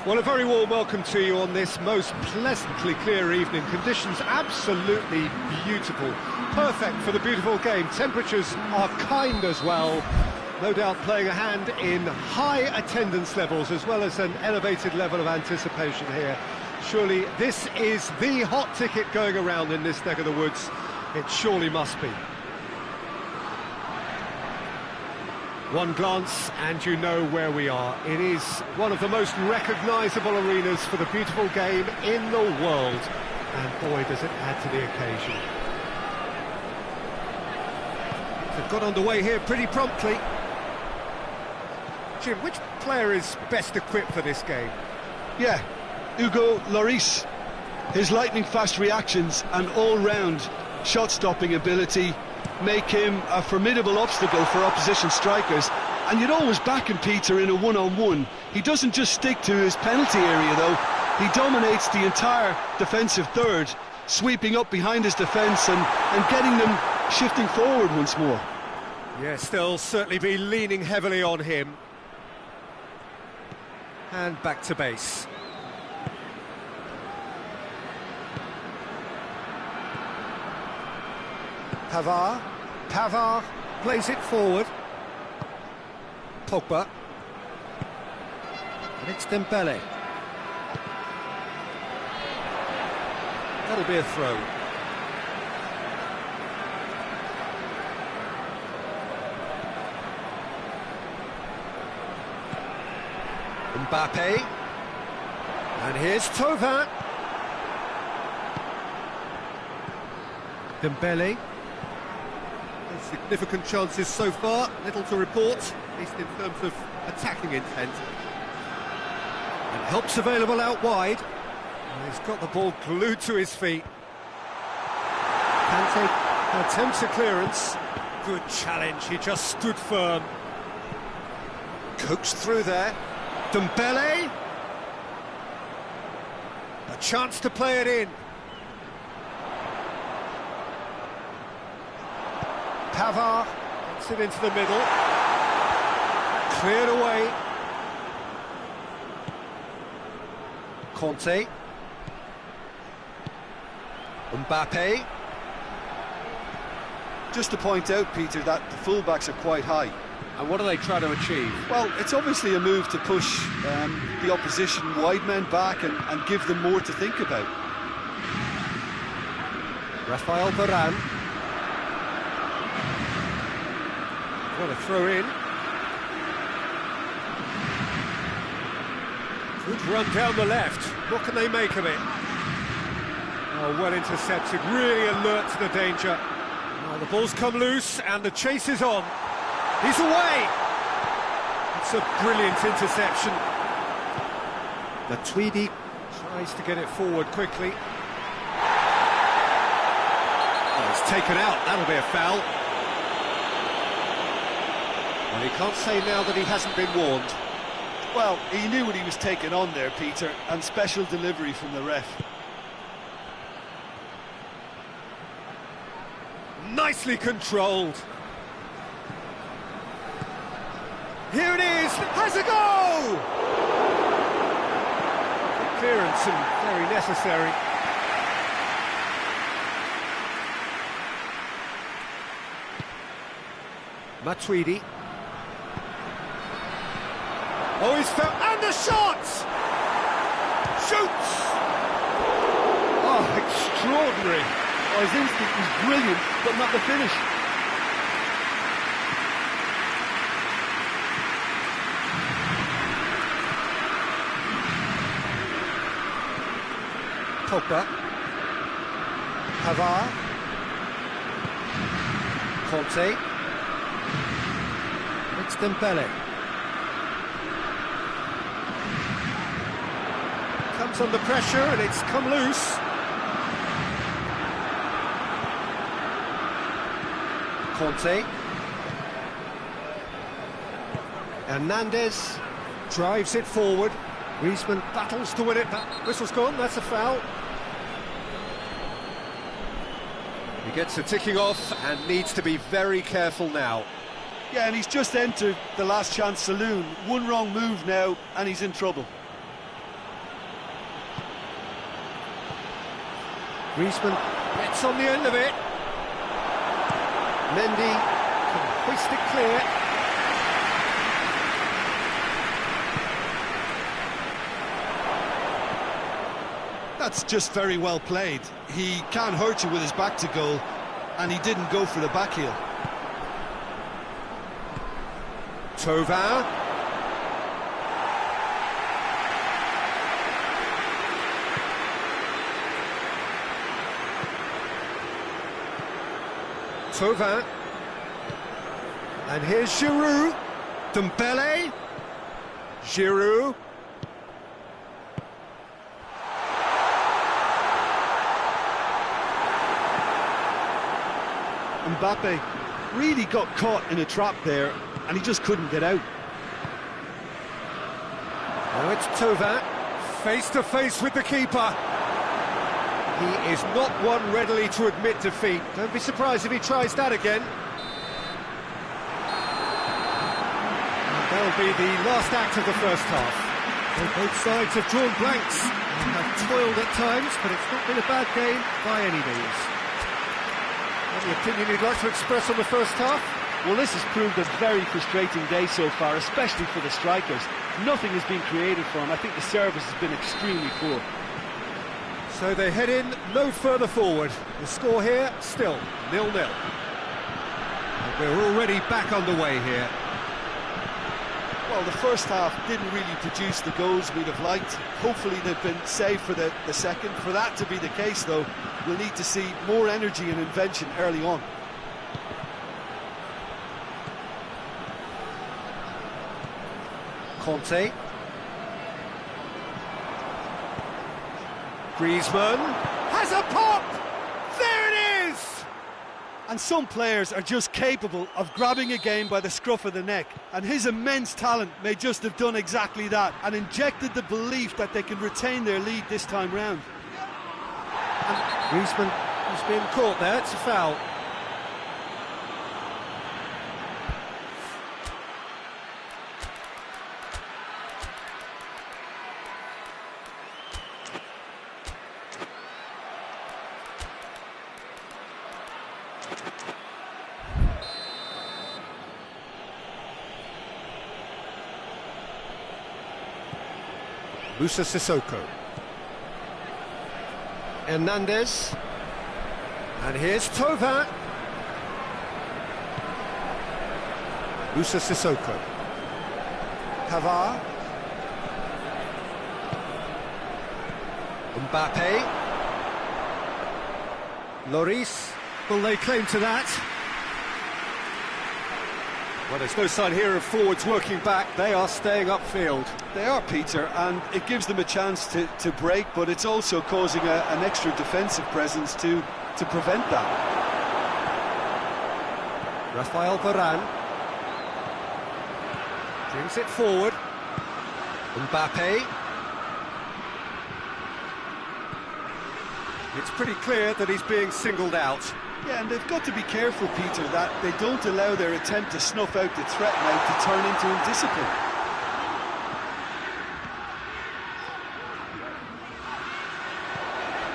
Well, a very warm welcome to you on this most pleasantly clear evening. Conditions absolutely beautiful. Perfect for the beautiful game. Temperatures are kind as well. No doubt playing a hand in high attendance levels as well as an elevated level of anticipation here. Surely this is the hot ticket going around in this neck of the woods. It surely must be. One glance and you know where we are. It is one of the most recognisable arenas for the beautiful game in the world. And boy, does it add to the occasion. They've got underway here pretty promptly. Jim, which player is best equipped for this game? Yeah, Hugo Lloris. His lightning-fast reactions and all-round shot-stopping ability make him a formidable obstacle for opposition strikers, and you'd always back him, Peter, in a one-on-one. He doesn't just stick to his penalty area, though. He dominates the entire defensive third, sweeping up behind his defence and getting them shifting forward once more. Yes, they'll certainly be leaning heavily on him. And back to base. Pavard plays it forward. Pogba. And it's Dembele. That'll be a throw. Mbappe. And here's Thauvin. Dembele. Significant chances so far, little to report, at least in terms of attacking intent. And help's available out wide. And he's got the ball glued to his feet. Kante attempts a clearance. Good challenge, he just stood firm. Coaxed through there. Dembele. A chance to play it in. Pavard gets it into the middle. Cleared away. Conte. Mbappe. Just to point out, Peter, that the fullbacks are quite high. And what are they trying to achieve? Well, it's obviously a move to push the opposition wide men back and give them more to think about. Raphael Varane. What a throw in. Good run down the left. What can they make of it? Oh, well intercepted, really alert to the danger. Oh, the ball's come loose and the chase is on. He's away! It's a brilliant interception. Matuidi tries to get it forward quickly. Oh, it's taken out, that'll be a foul. Well, he can't say now that he hasn't been warned. Well, he knew what he was taking on there, Peter, and special delivery from the ref. Nicely controlled. Here it is, has a goal! Good clearance and very necessary. Matuidi. Oh, he's found, and the shot! Shoots! Oh, extraordinary. Oh, his instinct was brilliant, but not the finish. Pogba. Pavard. Conte. It's Dembele. Comes under pressure and it's come loose. Conte. Hernandez drives it forward. Griezmann battles to win it. That whistle's gone, that's a foul. He gets a ticking off and needs to be very careful now. Yeah, and he's just entered the last chance saloon. One wrong move now, and he's in trouble. Griezmann gets on the end of it. Mendy can hoist it clear. That's just very well played. He can't hurt you with his back to goal, and he didn't go for the back heel. Thauvin. Thauvin. And here's Giroud. Dembele. Giroud. Mbappe really got caught in a trap there, and he just couldn't get out. Now it's Thauvin, face to face with the keeper. He is not one readily to admit defeat. Don't be surprised if he tries that again. And that'll be the last act of the first half. Well, both sides have drawn blanks and have toiled at times, but it's not been a bad game by any means. Any opinion you'd like to express on the first half? Well, this has proved a very frustrating day so far, especially for the strikers. Nothing has been created for them. I think the service has been extremely poor. So they head in no further forward. The score here, still 0-0. And we're already back underway here. Well, the first half didn't really produce the goals we'd have liked. Hopefully they've been saved for the second. For that to be the case, though, we'll need to see more energy and invention early on. Conte. Griezmann has a pop! There it is! And some players are just capable of grabbing a game by the scruff of the neck, and his immense talent may just have done exactly that and injected the belief that they can retain their lead this time round. And Griezmann has been caught there, it's a foul. Moussa Sissoko. Hernandez. And here's Thauvin. Moussa Sissoko. Pavard. Mbappe. Lloris. Will they claim to that? Well, there's no sign here of forwards working back. They are staying upfield. They are, Peter, and it gives them a chance to break, but it's also causing an extra defensive presence to prevent that. Raphael Varane brings it forward. Mbappe. It's pretty clear that he's being singled out. Yeah, and they've got to be careful, Peter, that they don't allow their attempt to snuff out the threat now to turn into indiscipline.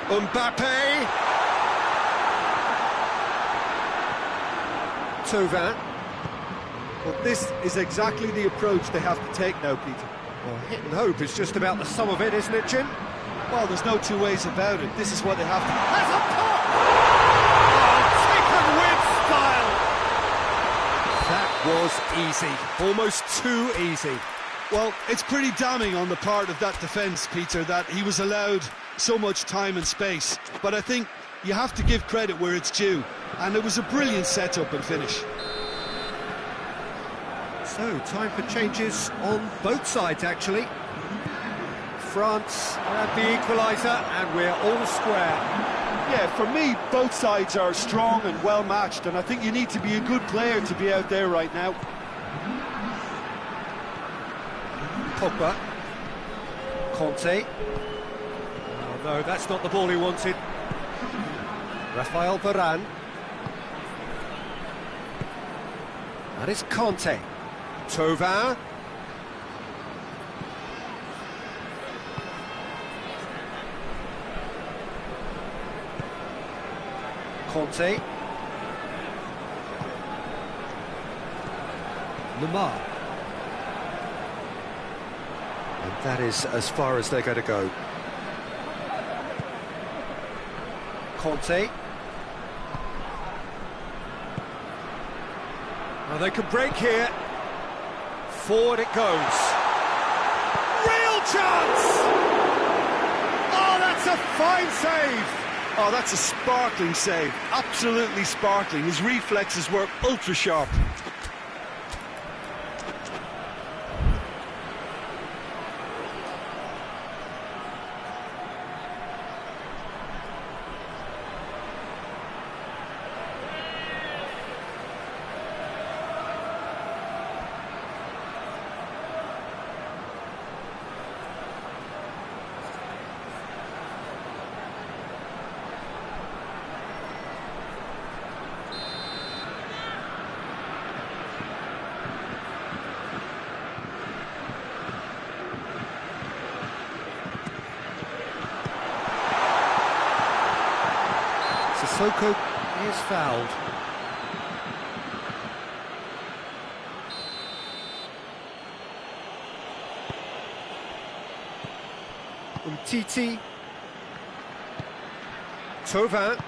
Mbappe. Thauvin. Well, this is exactly the approach they have to take now, Peter. Well, hit and hope is just about the sum of it, isn't it, Jim? Well, there's no two ways about it. This is what they have to... Has a pop! Oh, taken with style! That was easy. Almost too easy. Well, it's pretty damning on the part of that defence, Peter, that he was allowed so much time and space. But I think you have to give credit where it's due. And it was a brilliant setup and finish. So, time for changes on both sides, actually. France had the equaliser, and we're all square. Yeah, for me, both sides are strong and well matched, and I think you need to be a good player to be out there right now. Pogba. Conte. Oh, no, that's not the ball he wanted. Raphael Varane. That is Conte. Thauvin. Conte. Lamar. And that is as far as they're going to go. Conte. Well, they can break here. Forward it goes. Real chance! Oh, that's a fine save! Oh, that's a sparkling save. Absolutely sparkling. His reflexes were ultra sharp. Sissoko is fouled. Umtiti. Thauvin.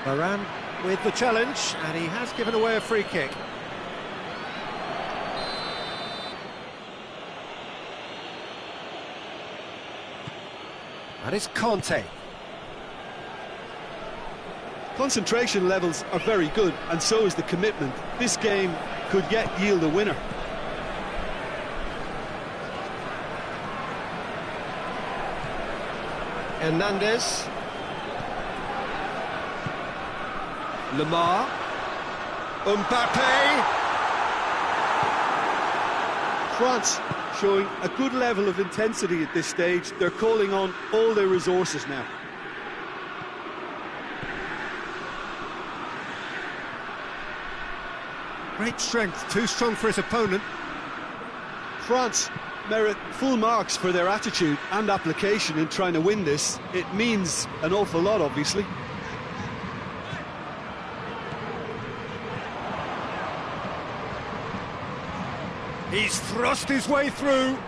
Varane with the challenge, and he has given away a free kick. And it's Conte. Concentration levels are very good, and so is the commitment. This game could yet yield a winner. Hernandez. Lamar. Mbappe. France showing a good level of intensity at this stage. They're calling on all their resources now. Great strength, too strong for his opponent. France merit full marks for their attitude and application in trying to win this. It means an awful lot, obviously. He's thrust his way through.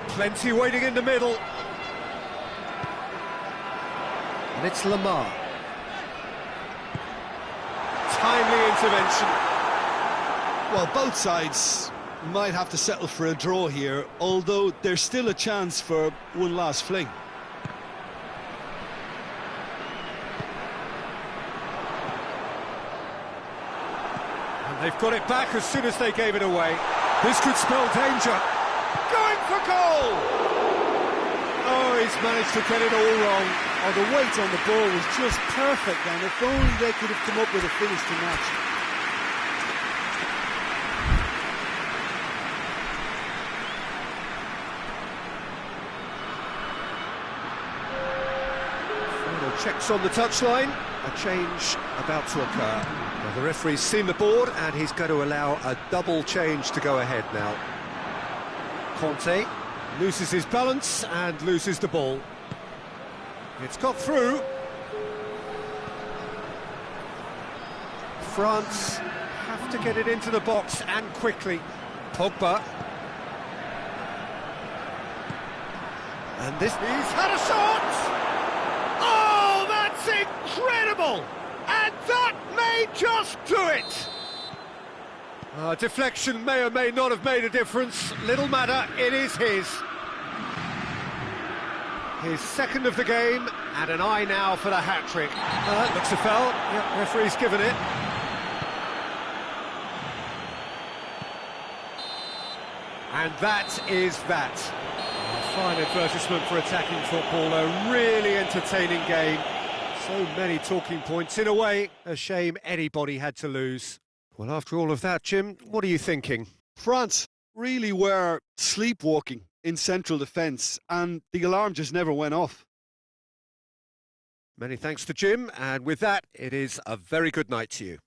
Plenty waiting in the middle. And it's Lamar. Timely intervention. Well, both sides might have to settle for a draw here, although there's still a chance for one last fling. And they've got it back as soon as they gave it away. This could spell danger. Going for goal! Oh, he's managed to get it all wrong. Oh, the weight on the ball was just perfect then. If only they could have come up with a finish to match. Checks on the touchline, a change about to occur. Well, the referee's seen the board and he's going to allow a double change to go ahead now. Conte loses his balance and loses the ball. It's got through. France have to get it into the box and quickly. Pogba. And this... He's had a shot! Incredible! And that may just do it! Deflection may or may not have made a difference. Little matter, it is his. His second of the game, and an eye now for the hat-trick. Looks a foul. Yep, referee's given it. And that is that. A fine advertisement for attacking football, a really entertaining game. So many talking points. In a way, a shame anybody had to lose. Well, after all of that, Jim, what are you thinking? France really were sleepwalking in central defence, and the alarm just never went off. Many thanks to Jim, and with that, it is a very good night to you.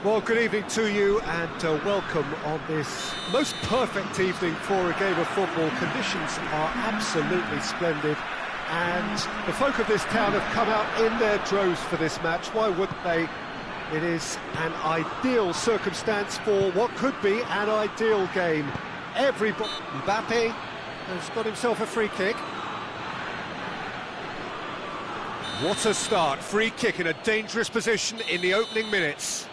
Well, good evening to you and welcome on this most perfect evening for a game of football. Conditions are absolutely splendid and the folk of this town have come out in their droves for this match. Why wouldn't they? It is an ideal circumstance for what could be an ideal game. Everybody... Mbappe has got himself a free kick. What a start. Free kick in a dangerous position in the opening minutes.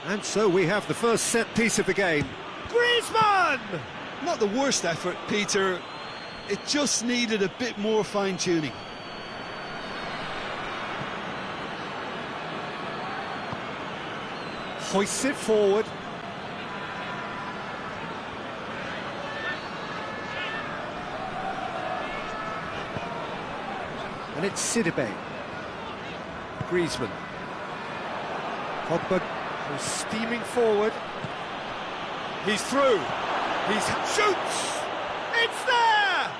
And so we have the first set piece of the game. Griezmann! Not the worst effort, Peter. It just needed a bit more fine-tuning. Hoists it forward. And it's Sidibe. Griezmann. Pogba goes steaming forward. He's through. He shoots! It's there!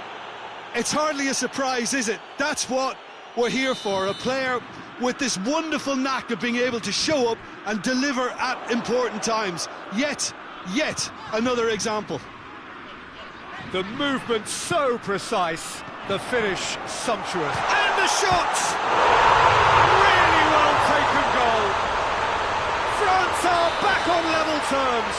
It's hardly a surprise, is it? That's what we're here for. A player with this wonderful knack of being able to show up and deliver at important times. Yet another example. The movement so precise, the finish sumptuous. And the shot! Really well taken goal. France are back on level terms.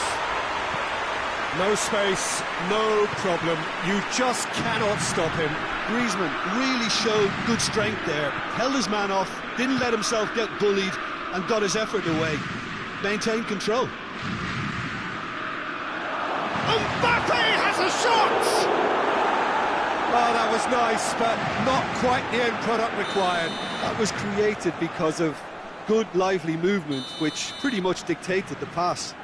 No space, no problem. You just cannot stop him. Griezmann really showed good strength there. Held his man off, didn't let himself get bullied, and got his effort away. Maintained control. Mbappe has a shot! Oh, that was nice, but not quite the end product required. That was created because of good, lively movement, which pretty much dictated the pass.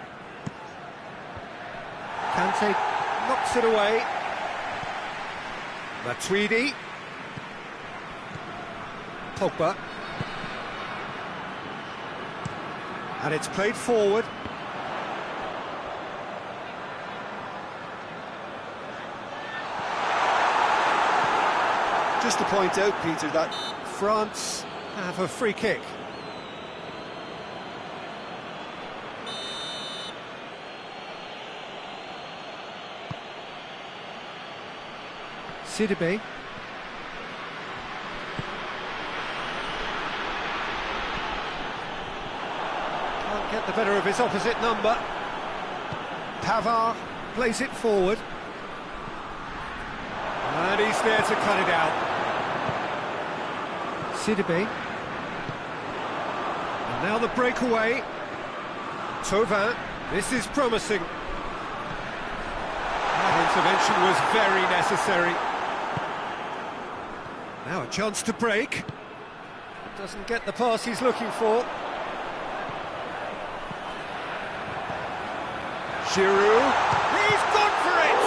Kante knocks it away. Matuidi. Pogba. And it's played forward. Just to point out, Peter, that France have a free kick. Sidibe. Can't get the better of his opposite number. Pavard plays it forward. And he's there to cut it out. Sidibe. And now the breakaway. Thauvin. This is promising. That intervention was very necessary. Now a chance to break. Doesn't get the pass he's looking for. Giroud. He's gone for it!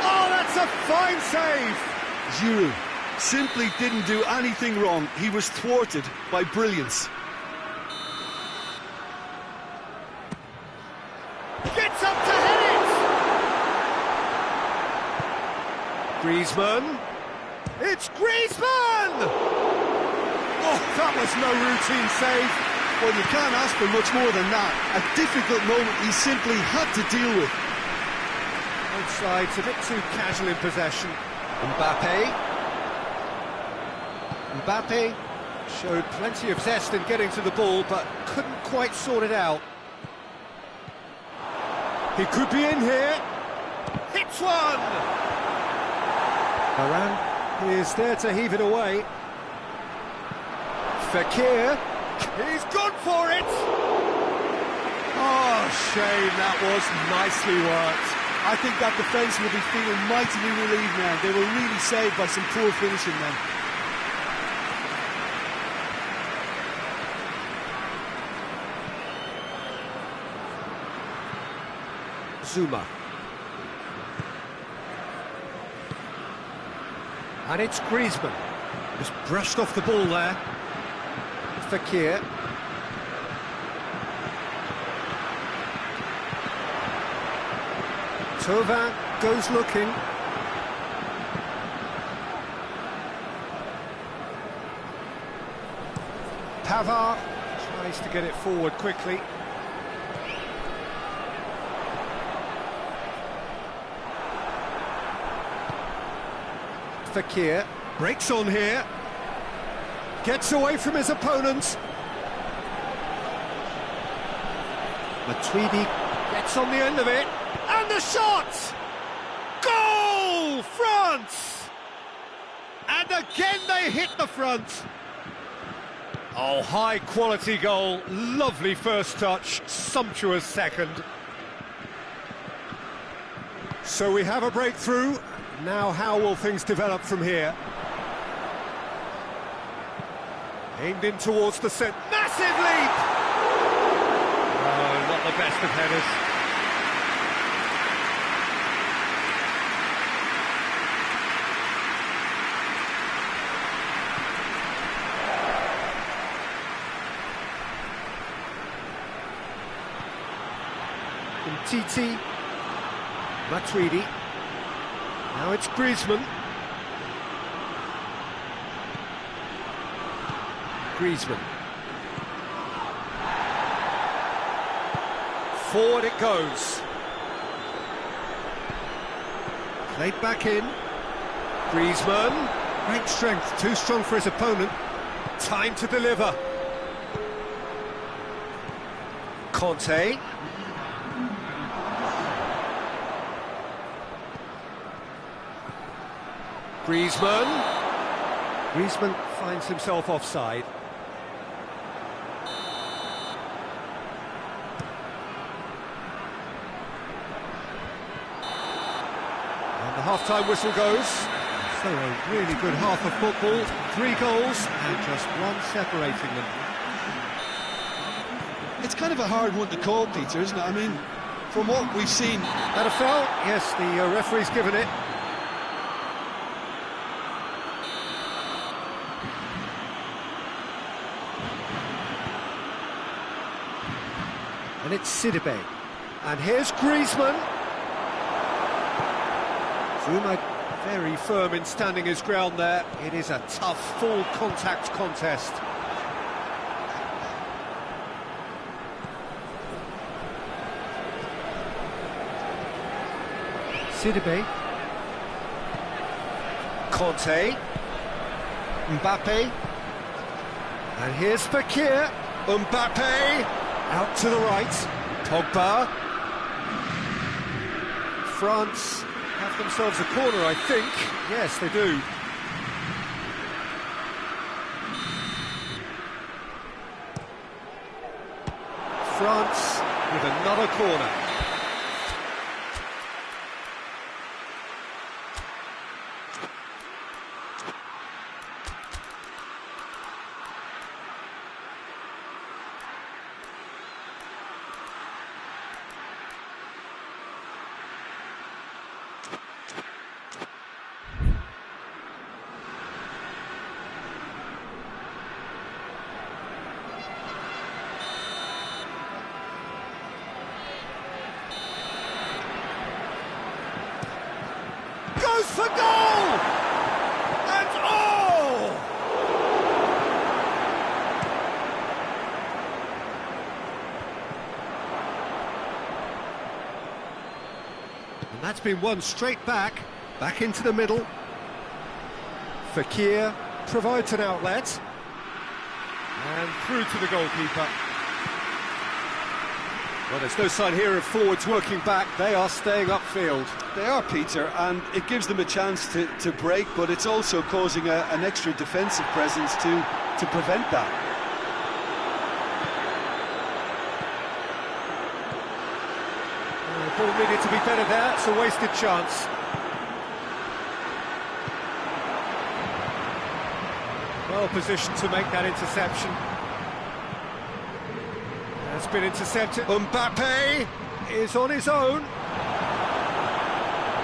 Oh, that's a fine save! Giroud simply didn't do anything wrong. He was thwarted by brilliance. Gets up to head it! Griezmann. It's Griezmann! Oh, that was no routine save. Well, you can't ask for much more than that. A difficult moment he simply had to deal with. Both sides a bit too casual in possession. Mbappe showed plenty of zest in getting to the ball, but couldn't quite sort it out. He could be in here. Hits one! Varane is there to heave it away. Fekir, he's gone for it! Oh, shame, that was nicely worked. I think that defence will be feeling mightily relieved now. They were really saved by some poor finishing then. Zuma. And it's Griezmann. Just brushed off the ball there. Fekir. Thauvin goes looking. Pavard tries to get it forward quickly. Fekir breaks on here, gets away from his opponent. Matuidi gets on the end of it, and the shot! Goal! France! And again they hit the front. Oh, high quality goal, lovely first touch, sumptuous second. So we have a breakthrough. Now how will things develop from here? Aimed in towards the centre. Massive leap! Oh, not the best of headers. Titi, Matuidi. Now it's Griezmann. Forward it goes. Played back in. Griezmann. Great strength, too strong for his opponent. Time to deliver. Conte. Griezmann finds himself offside. And the half-time whistle goes. So a really good half of football, 3 goals and just one separating them. It's kind of a hard one to call, Peter, isn't it? I mean, from what we've seen... That a foul? Yes, the referee's given it. And it's Sidibe. And here's Griezmann. Zuma very firm in standing his ground there. It is a tough, full contact contest. Sidibe. Conte. Mbappe. And here's Fekir. Mbappe. Out to the right, Pogba. France have themselves a corner, I think. Yes, they do. France with another corner. Goes for goal! And And that's been won straight back into the middle. Fekir provides an outlet. And through to the goalkeeper. Well, there's no sign here of forwards working back. They are staying upfield. They are, Peter, and it gives them a chance to break, but it's also causing an extra defensive presence to prevent that. The ball needed to be better there. It's a wasted chance. Well positioned to make that interception. That's been intercepted. Mbappe is on his own.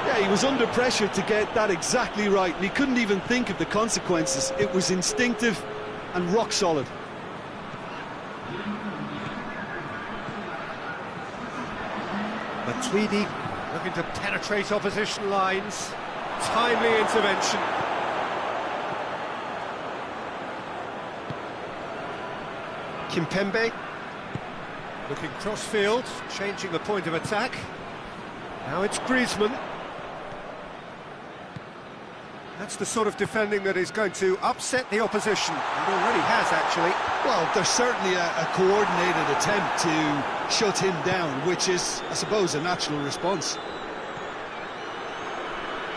Yeah, he was under pressure to get that exactly right, and he couldn't even think of the consequences. It was instinctive and rock solid. Matuidi looking to penetrate opposition lines. Timely intervention. Kimpembe looking cross-field, changing the point of attack. Now it's Griezmann. That's the sort of defending that is going to upset the opposition. It already has, actually. Well, there's certainly a coordinated attempt to shut him down, which is, I suppose, a natural response.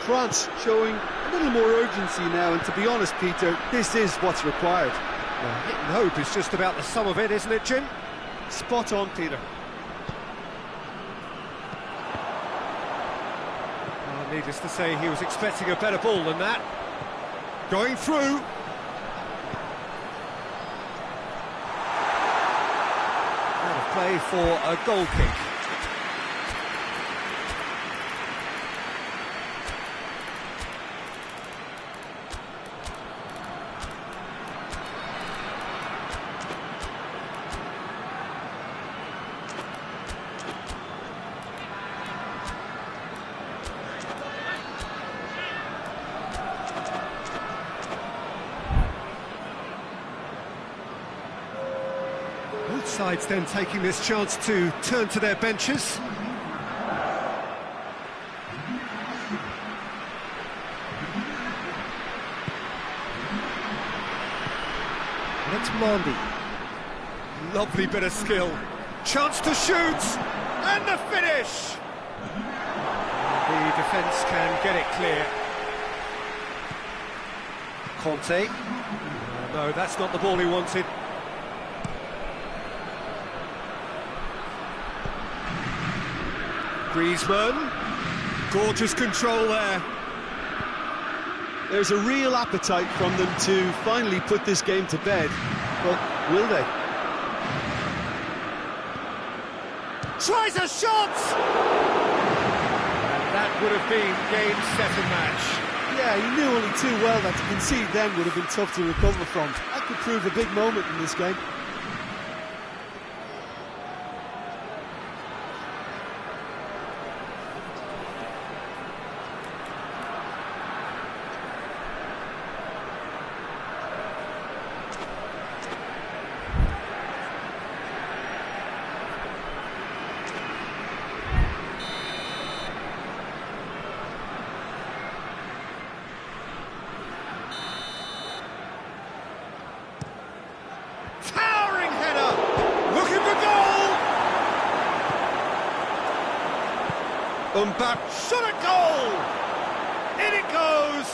France showing a little more urgency now, and to be honest, Peter, this is what's required. Well, hit and hope is just about the sum of it, isn't it, Jim? Spot on, Peter. Well, needless to say, he was expecting a better ball than that. Going through. Out of play for a goal kick. Both sides then taking this chance to turn to their benches. That's Mandy. Lovely bit of skill. Chance to shoot! And the finish! The defence can get it clear. Conte. No, that's not the ball he wanted. Griezmann, gorgeous control there. There's a real appetite from them to finally put this game to bed, but will they? Tries a shot! And that would have been game, set and match. Yeah, he knew only too well that to concede then would have been tough to recover from. That could prove a big moment in this game. Towering header! Looking for goal! Mbappe shot a goal! In it goes!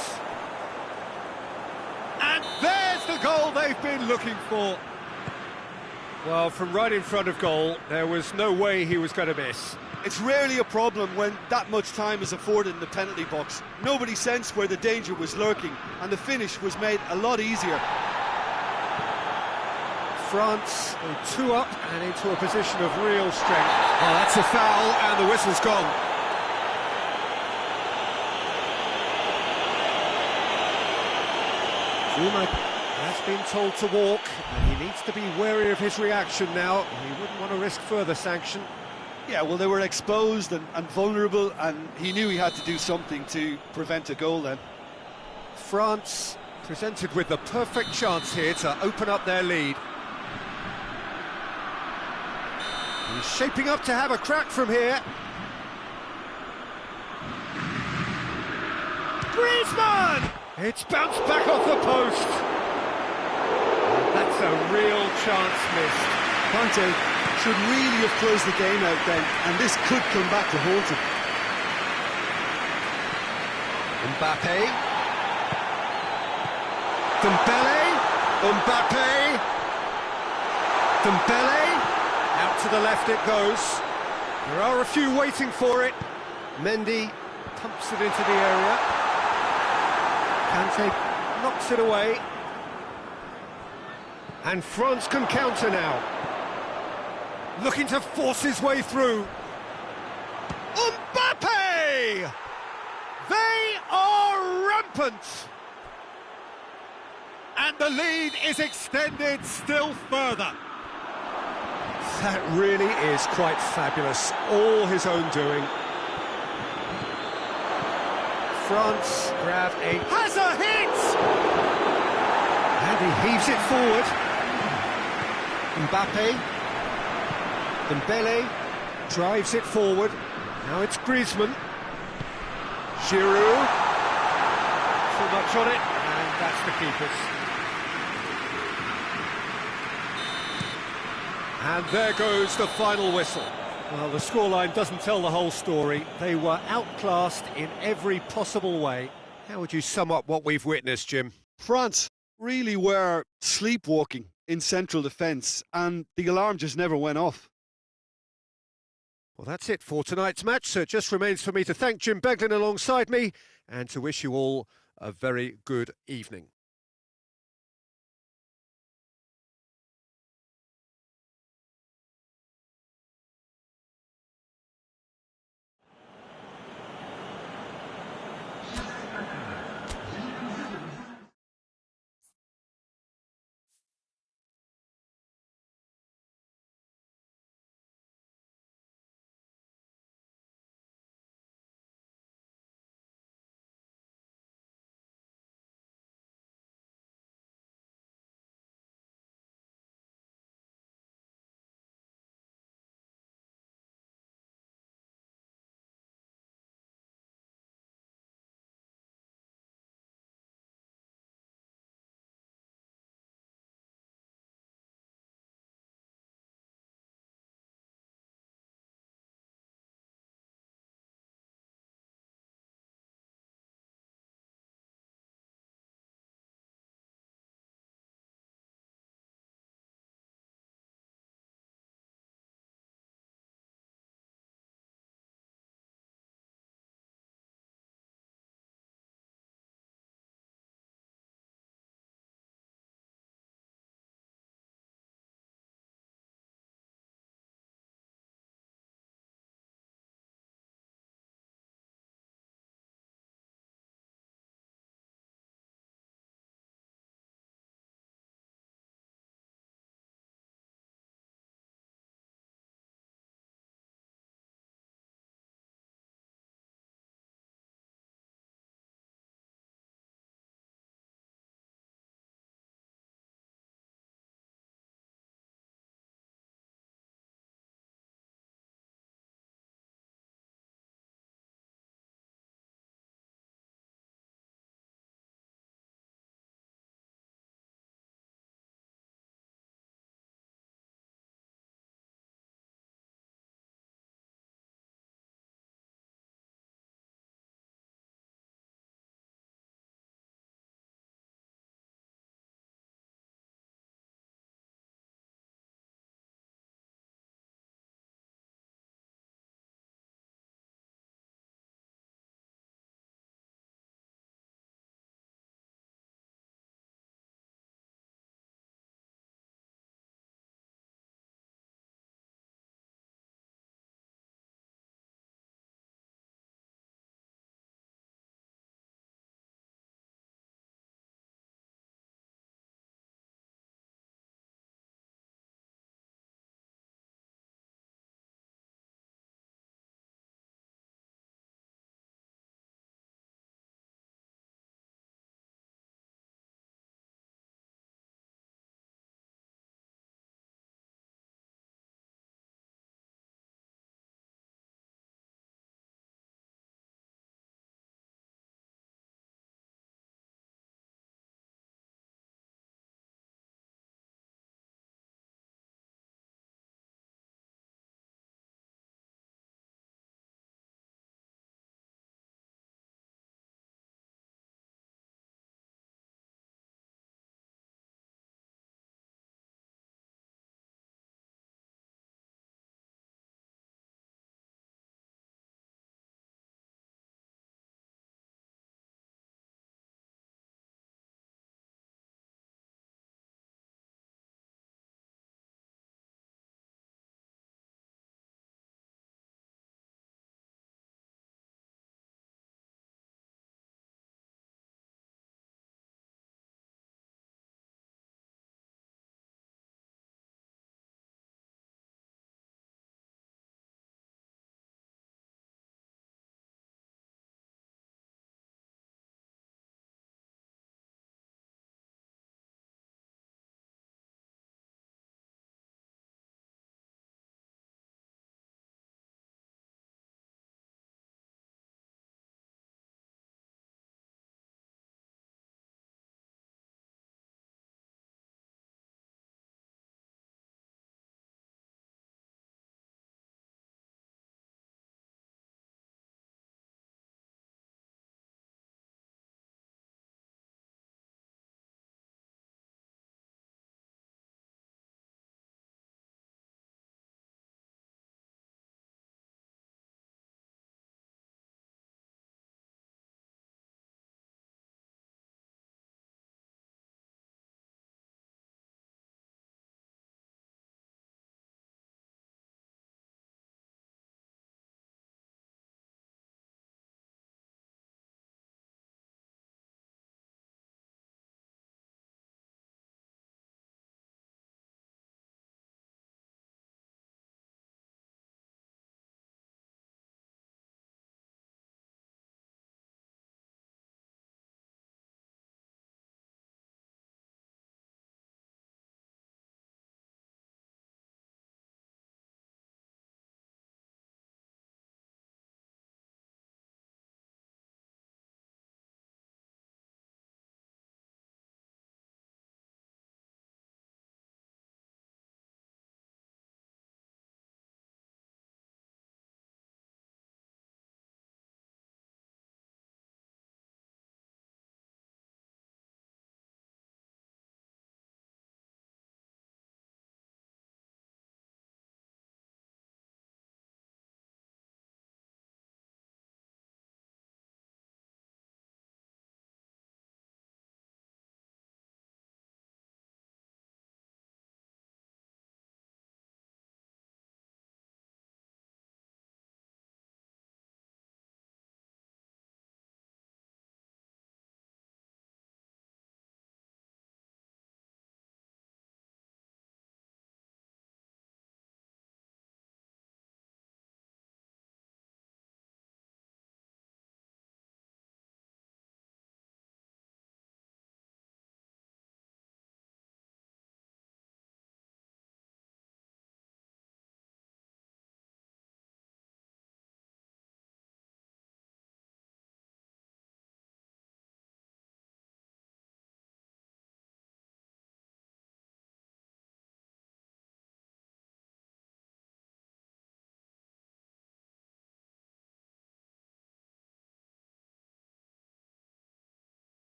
And there's the goal they've been looking for. Well, from right in front of goal, there was no way he was going to miss. It's rarely a problem when that much time is afforded in the penalty box. Nobody sensed where the danger was lurking, and the finish was made a lot easier. France go 2 up and into a position of real strength. Oh, that's a foul, and the whistle's gone. Zuma has been told to walk, and he needs to be wary of his reaction now. He wouldn't want to risk further sanction. Yeah, well, they were exposed and vulnerable, and he knew he had to do something to prevent a goal then. France presented with the perfect chance here to open up their lead. He's shaping up to have a crack from here. Griezmann! It's bounced back off the post. That's a real chance missed. Conte should really have closed the game out then, and this could come back to haunt him. Mbappe. Dembele. Mbappe. Dembele. Out to the left it goes. There are a few waiting for it. Mendy pumps it into the area. Kante knocks it away. And France can counter now. Looking to force his way through. Mbappe! They are rampant! And the lead is extended still further. That really is quite fabulous. All his own doing. France grab a... has a hit! And he heaves it forward. Mbappe. Dembele drives it forward. Now it's Griezmann. Giroud. So much on it, and that's the keepers. And there goes the final whistle. Well, the scoreline doesn't tell the whole story. They were outclassed in every possible way. How would you sum up what we've witnessed, Jim? France really were sleepwalking in central defence, and the alarm just never went off. Well, that's it for tonight's match, so it just remains for me to thank Jim Beglin alongside me and to wish you all a very good evening.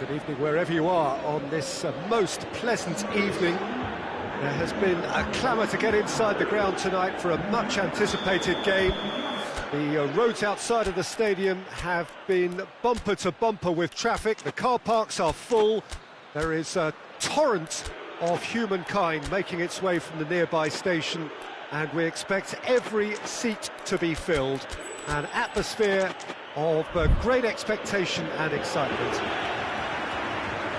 Good evening wherever you are on this most pleasant evening. There has been a clamour to get inside the ground tonight for a much-anticipated game. The roads outside of the stadium have been bumper to bumper with traffic. The car parks are full. There is a torrent of humankind making its way from the nearby station, and we expect every seat to be filled. An atmosphere of great expectation and excitement.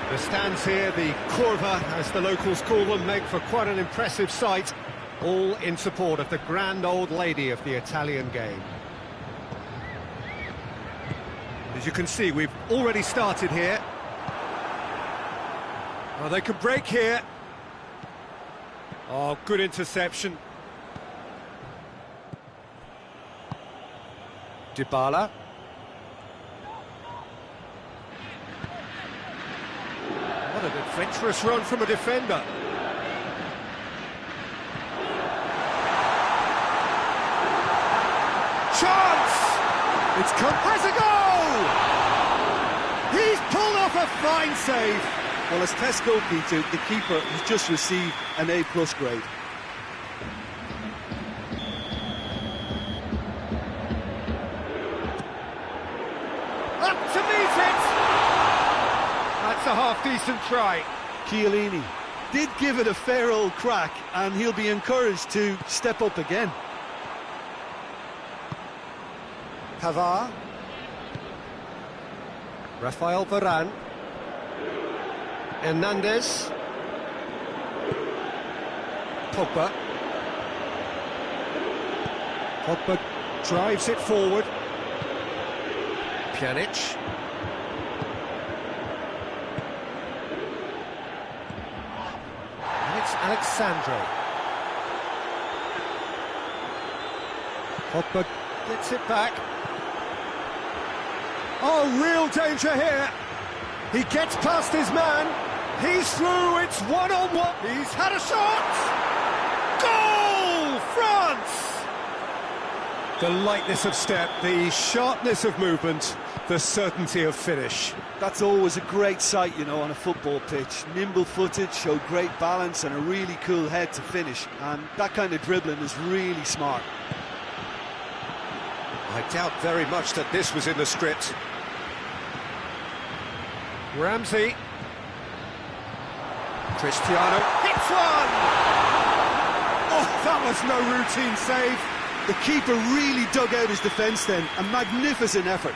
The stands here, the Curva, as the locals call them, make for quite an impressive sight, all in support of the grand old lady of the Italian game. As you can see, we've already started here. Oh, they could break here. Oh, good interception. Dybala. What an adventurous run from a defender. Chance! It's come, has a goal! He's pulled off a fine save. Well, as tests go, Peter, the keeper has just received an A+ grade. Up to meet it! That's a half-decent try. Chiellini did give it a fair old crack, and he'll be encouraged to step up again. Pavard. Rafael Varane. Hernandez. Pogba. Pogba drives it forward. Pjanic. And it's Alexandro. Pogba gets it back. Oh, real danger here. He gets past his man. He's through, it's one-on-one. He's had a shot! Goal! France! The lightness of step, the sharpness of movement, the certainty of finish. That's always a great sight, you know, on a football pitch. Nimble-footed, showed great balance and a really cool head to finish. And that kind of dribbling is really smart. I doubt very much that this was in the script. Ramsey. Cristiano hits one! Oh, that was no routine save. The keeper really dug out his defence then. A magnificent effort.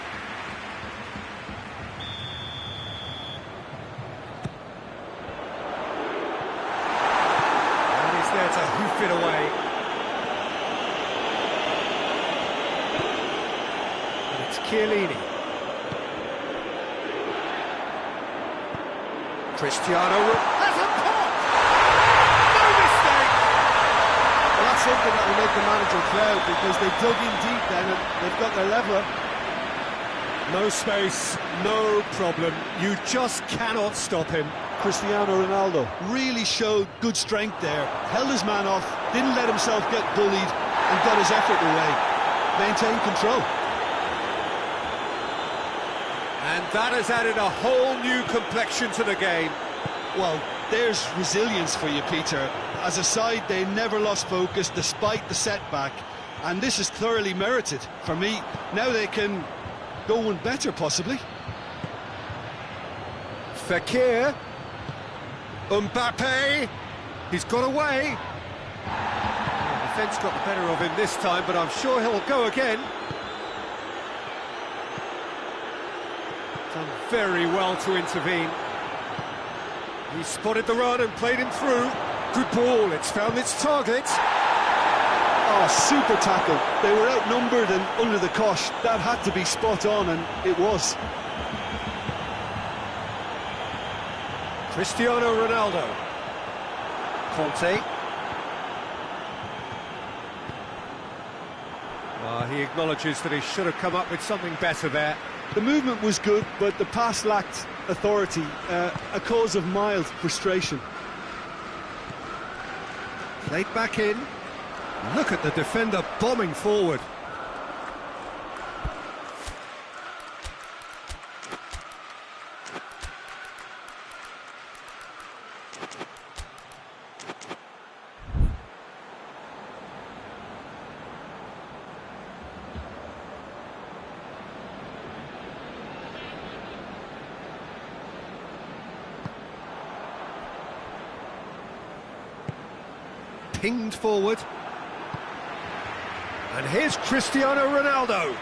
And he's there to hoof it away. And it's Chiellini. Cristiano has a pop! No mistake! Well, that's something that will make the manager proud, because they dug in deep then and they've got their leveller. No space, no problem. You just cannot stop him. Cristiano Ronaldo really showed good strength there. Held his man off, didn't let himself get bullied, and got his effort away. Maintained control. And that has added a whole new complexion to the game. Well, there's resilience for you, Peter. As a side, they never lost focus despite the setback, and this is thoroughly merited. For me, now they can go one better, possibly. Fekir. Mbappe. He's got away. The defence got the better of him this time, but I'm sure he'll go again. Done very well to intervene. He spotted the run and played him through. Good ball, it's found its target. Oh, super tackle. They were outnumbered and under the cosh. That had to be spot on, and it was. Cristiano Ronaldo. Conte. He acknowledges that he should have come up with something better there. The movement was good, but the pass lacked authority, a cause of mild frustration. Played back in. Look at the defender bombing forward. pinged forward. And here's Cristiano Ronaldo.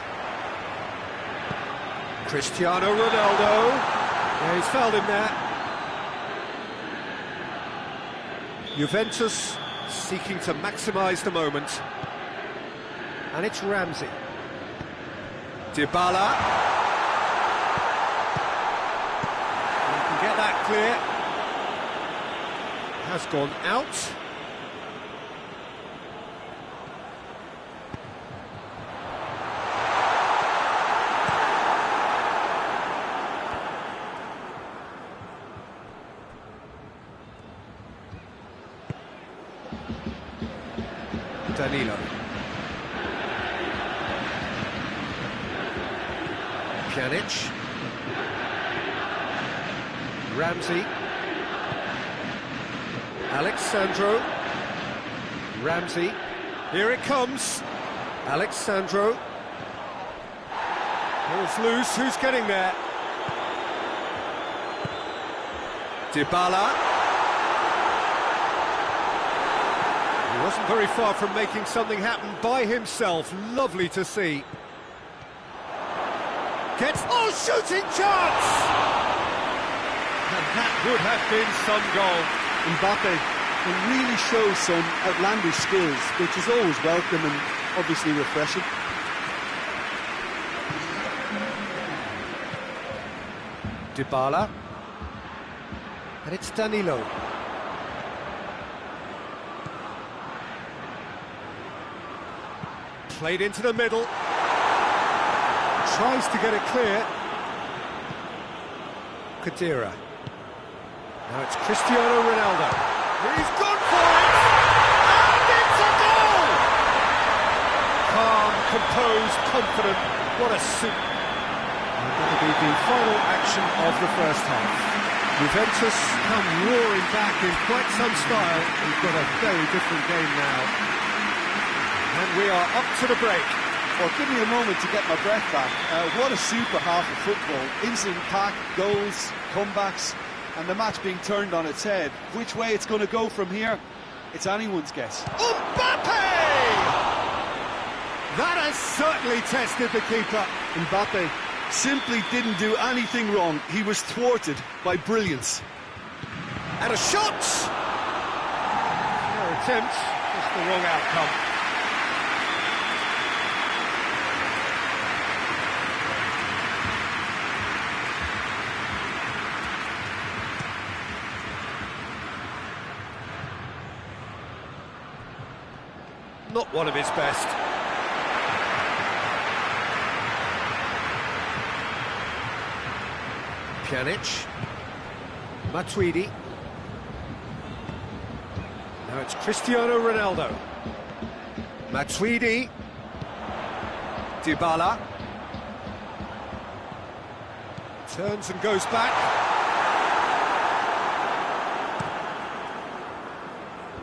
Cristiano Ronaldo. Yeah, he's fouled him there. Juventus seeking to maximise the moment. And it's Ramsey. Dybala. He can get that clear. Has gone out. Danilo. Pjanic. Ramsey. Alexandro. Ramsey. Here it comes. Alexandro. Ball's loose. Who's getting there? Dybala. He wasn't very far from making something happen by himself. Lovely to see. Gets... Oh, shooting chance! And that would have been some goal. Mbappe can really show some outlandish skills, which is always welcome and obviously refreshing. Dybala. And it's Danilo. Played into the middle. Tries to get it clear. Khedira. Now it's Cristiano Ronaldo. He's gone for it! And it's a goal! Calm, composed, confident. What a suit. And that'll be the final action of the first half. Juventus come roaring back in quite some style. We've got a very different game now. And we are up to the break. Well, give me a moment to get my breath back. What a super half of football. Instant pack, goals, comebacks, and the match being turned on its head. Which way it's going to go from here, it's anyone's guess. Mbappe! That has certainly tested the keeper. Mbappe simply didn't do anything wrong. He was thwarted by brilliance. And a shot! Fair attempt, just the wrong outcome. Not one of his best. Pjanic. Matuidi. Now it's Cristiano Ronaldo. Matuidi. Dybala. Turns and goes back.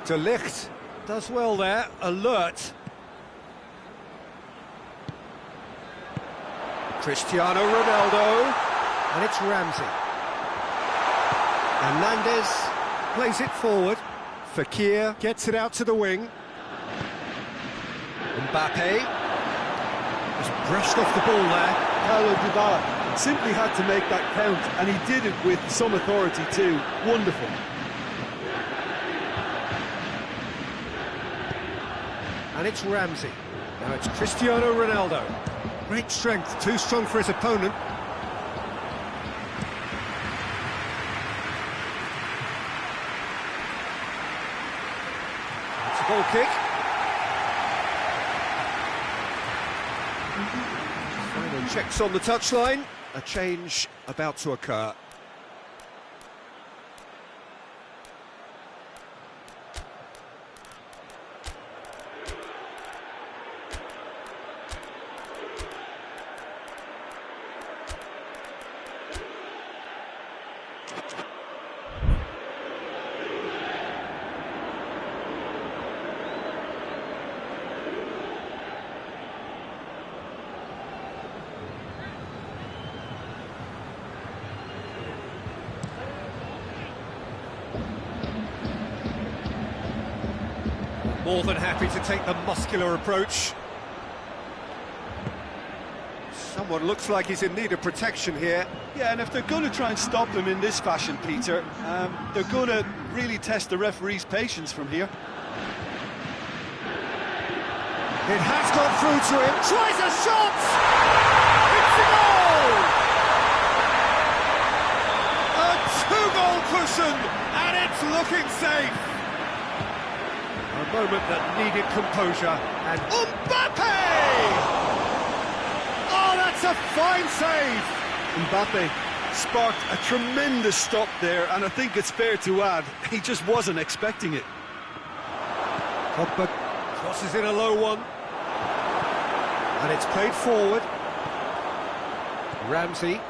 De Ligt does well there, alert. Cristiano Ronaldo, and it's Ramsey. Hernandez plays it forward. Fekir gets it out to the wing. Mbappe just brushed off the ball there. Paulo Dybala simply had to make that count, and he did it with some authority too. Wonderful. And it's Ramsey. Now it's Cristiano Ronaldo. Great strength, too strong for his opponent. It's a goal kick. Final checks on the touchline. A change about to occur. More than happy to take the muscular approach. Someone looks like he's in need of protection here. Yeah, and if they're going to try and stop him in this fashion, Peter, they're going to really test the referee's patience from here. It has gone through to him. Tries a shot! It's a goal! A two-goal cushion, and it's looking safe. A moment that needed composure, and Mbappe! Oh, that's a fine save! Mbappe sparked a tremendous stop there, and I think it's fair to add, he just wasn't expecting it. Pogba crosses in a low one. And it's played forward. Ramsey.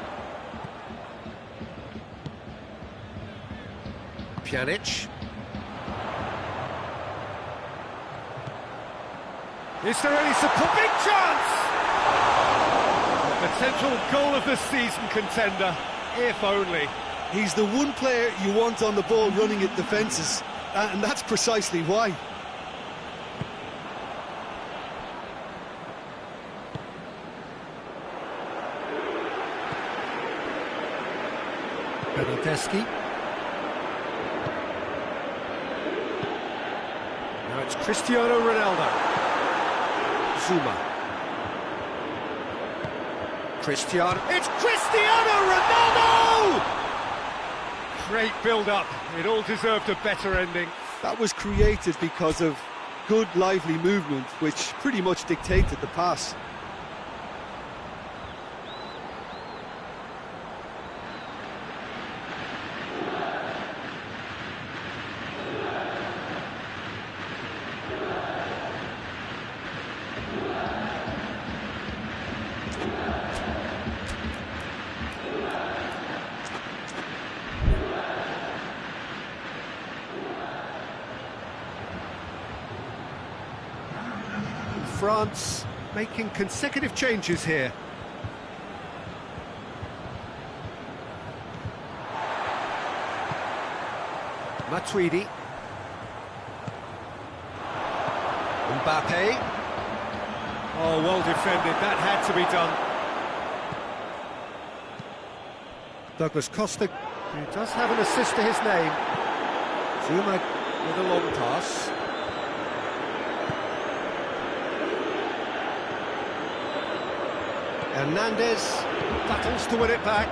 Pjanic. Is there any support? Big chance! Potential goal of the season contender, if only. He's the one player you want on the ball running at defences, and that's precisely why. Bernardeschi. Now it's Cristiano Ronaldo. Zuma. Cristiano. It's Cristiano Ronaldo! Great build-up. It all deserved a better ending. That was created because of good, lively movement, which pretty much dictated the pass. France making consecutive changes here. Matuidi. Mbappe. Oh, well defended. That had to be done. Douglas Costa, who does have an assist to his name. Zuma with a long pass. Hernandez battles to win it back.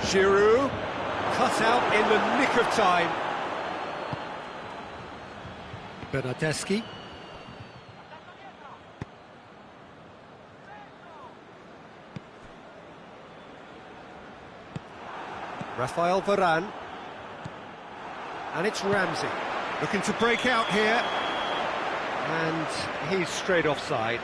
Giroud cut out in the nick of time. Bernardeschi. Rafael Varane. And it's Ramsey looking to break out here. And he's straight offside.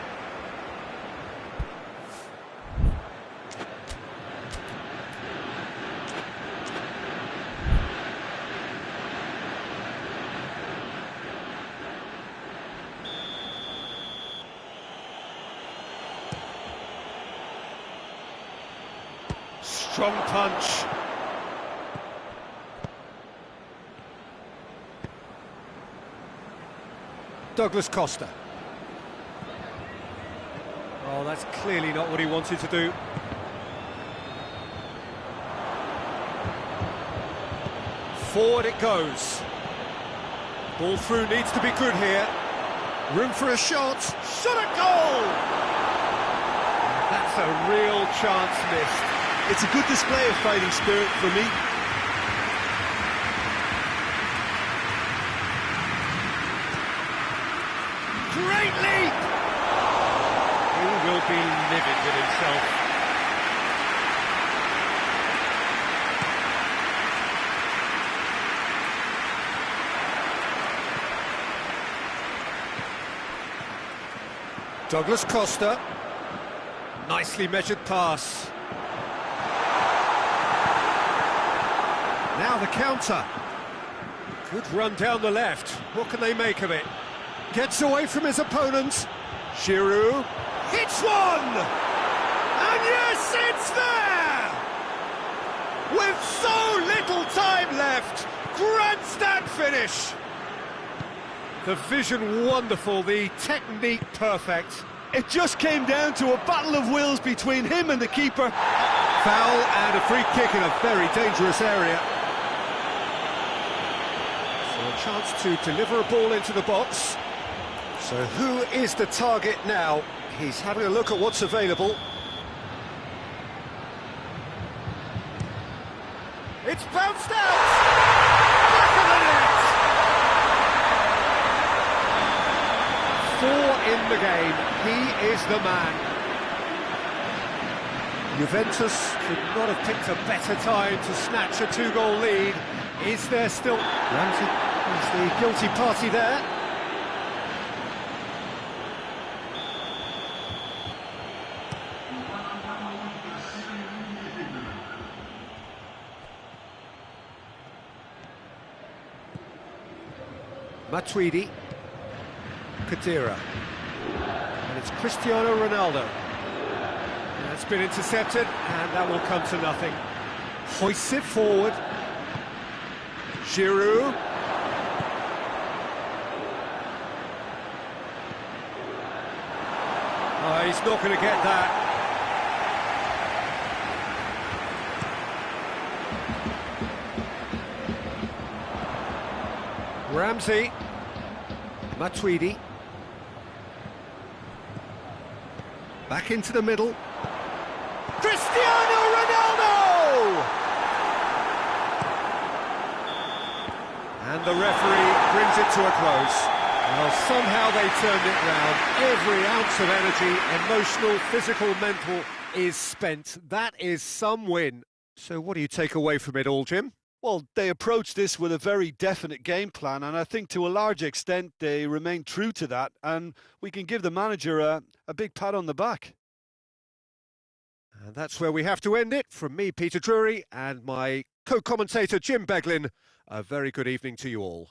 Strong punch. Douglas Costa. Oh, that's clearly not what he wanted to do. Forward it goes. Ball through needs to be good here. Room for a shot. Shot at goal! That's a real chance missed. It's a good display of fighting spirit for me. Great leap! He will be livid with himself. Douglas Costa. Nicely measured pass. Now the counter. Good run down the left. What can they make of it? Gets away from his opponent. Giroud hits one! And yes, it's there! With so little time left, grandstand finish. The vision wonderful, the technique perfect. It just came down to a battle of wills between him and the keeper. Foul and a free kick in a very dangerous area. So a chance to deliver a ball into the box. So who is the target now? He's having a look at what's available. It's bounced out! Back of the net! 4 in the game. He is the man. Juventus could not have picked a better time to snatch a 2-goal lead. Is there still... Ramsey is the guilty party there. Matuidi, Khedira, and it's Cristiano Ronaldo. That's been intercepted, and that will come to nothing. Hoists it forward. Giroud. Oh, he's not going to get that. Ramsey, Matuidi, back into the middle, Cristiano Ronaldo! And the referee brings it to a close. Well, somehow they turned it round. Every ounce of energy, emotional, physical, mental, is spent. That is some win. So what do you take away from it all, Jim? Well, they approached this with a very definite game plan, and I think to a large extent they remain true to that, and we can give the manager a big pat on the back. And that's where we have to end it. From me, Peter Drury, and my co-commentator, Jim Beglin, a very good evening to you all.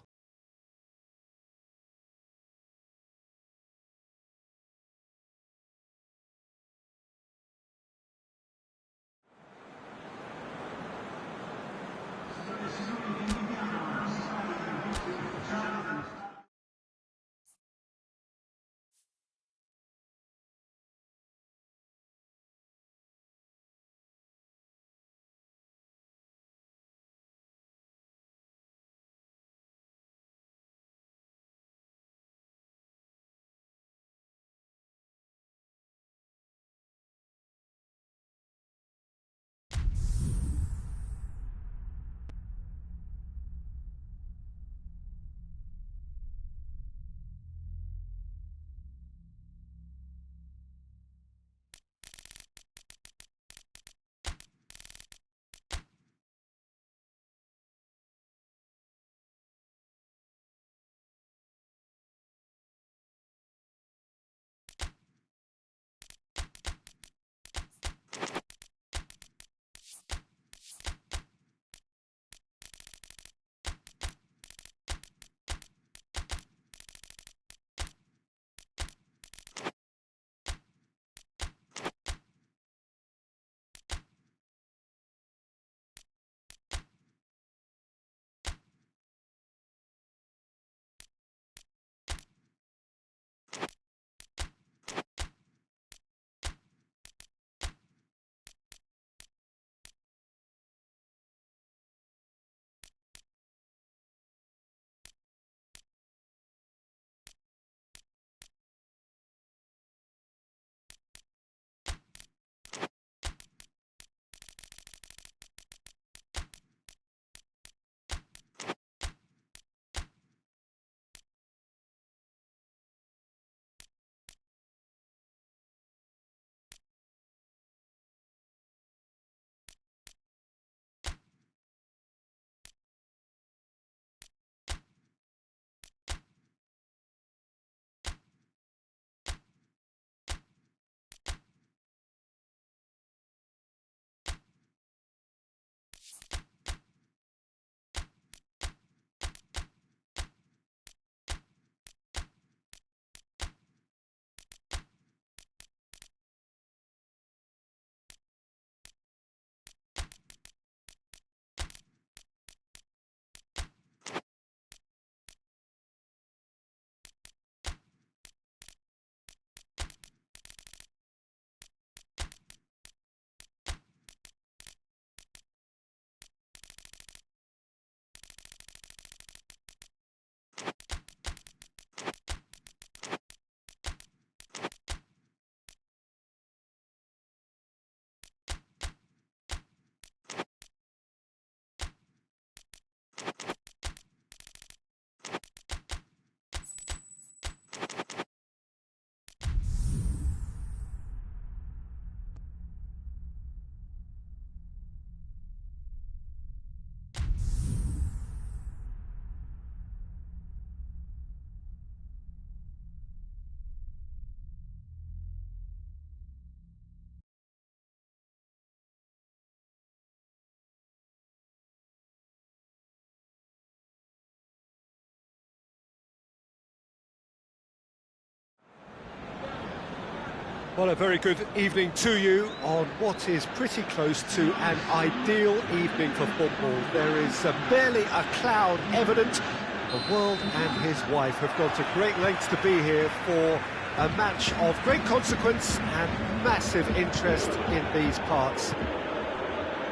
Well, a very good evening to you on what is pretty close to an ideal evening for football. There is barely a cloud evident. The world and his wife have gone to great lengths to be here for a match of great consequence and massive interest in these parts.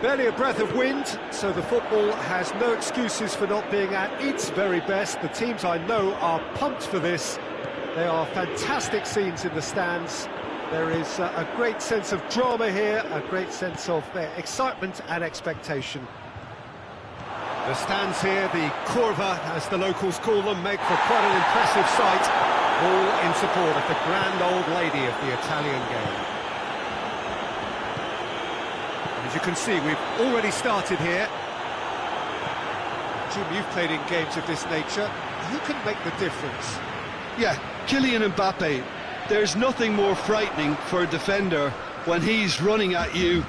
Barely a breath of wind, so the football has no excuses for not being at its very best. The teams I know are pumped for this. There are fantastic scenes in the stands. There is a great sense of drama here, a great sense of excitement and expectation. The stands here, the curva, as the locals call them, make for quite an impressive sight, all in support of the grand old lady of the Italian game. As you can see, we've already started here. Jim, you've played in games of this nature. Who can make the difference? Yeah, Kylian Mbappe. There's nothing more frightening for a defender when he's running at you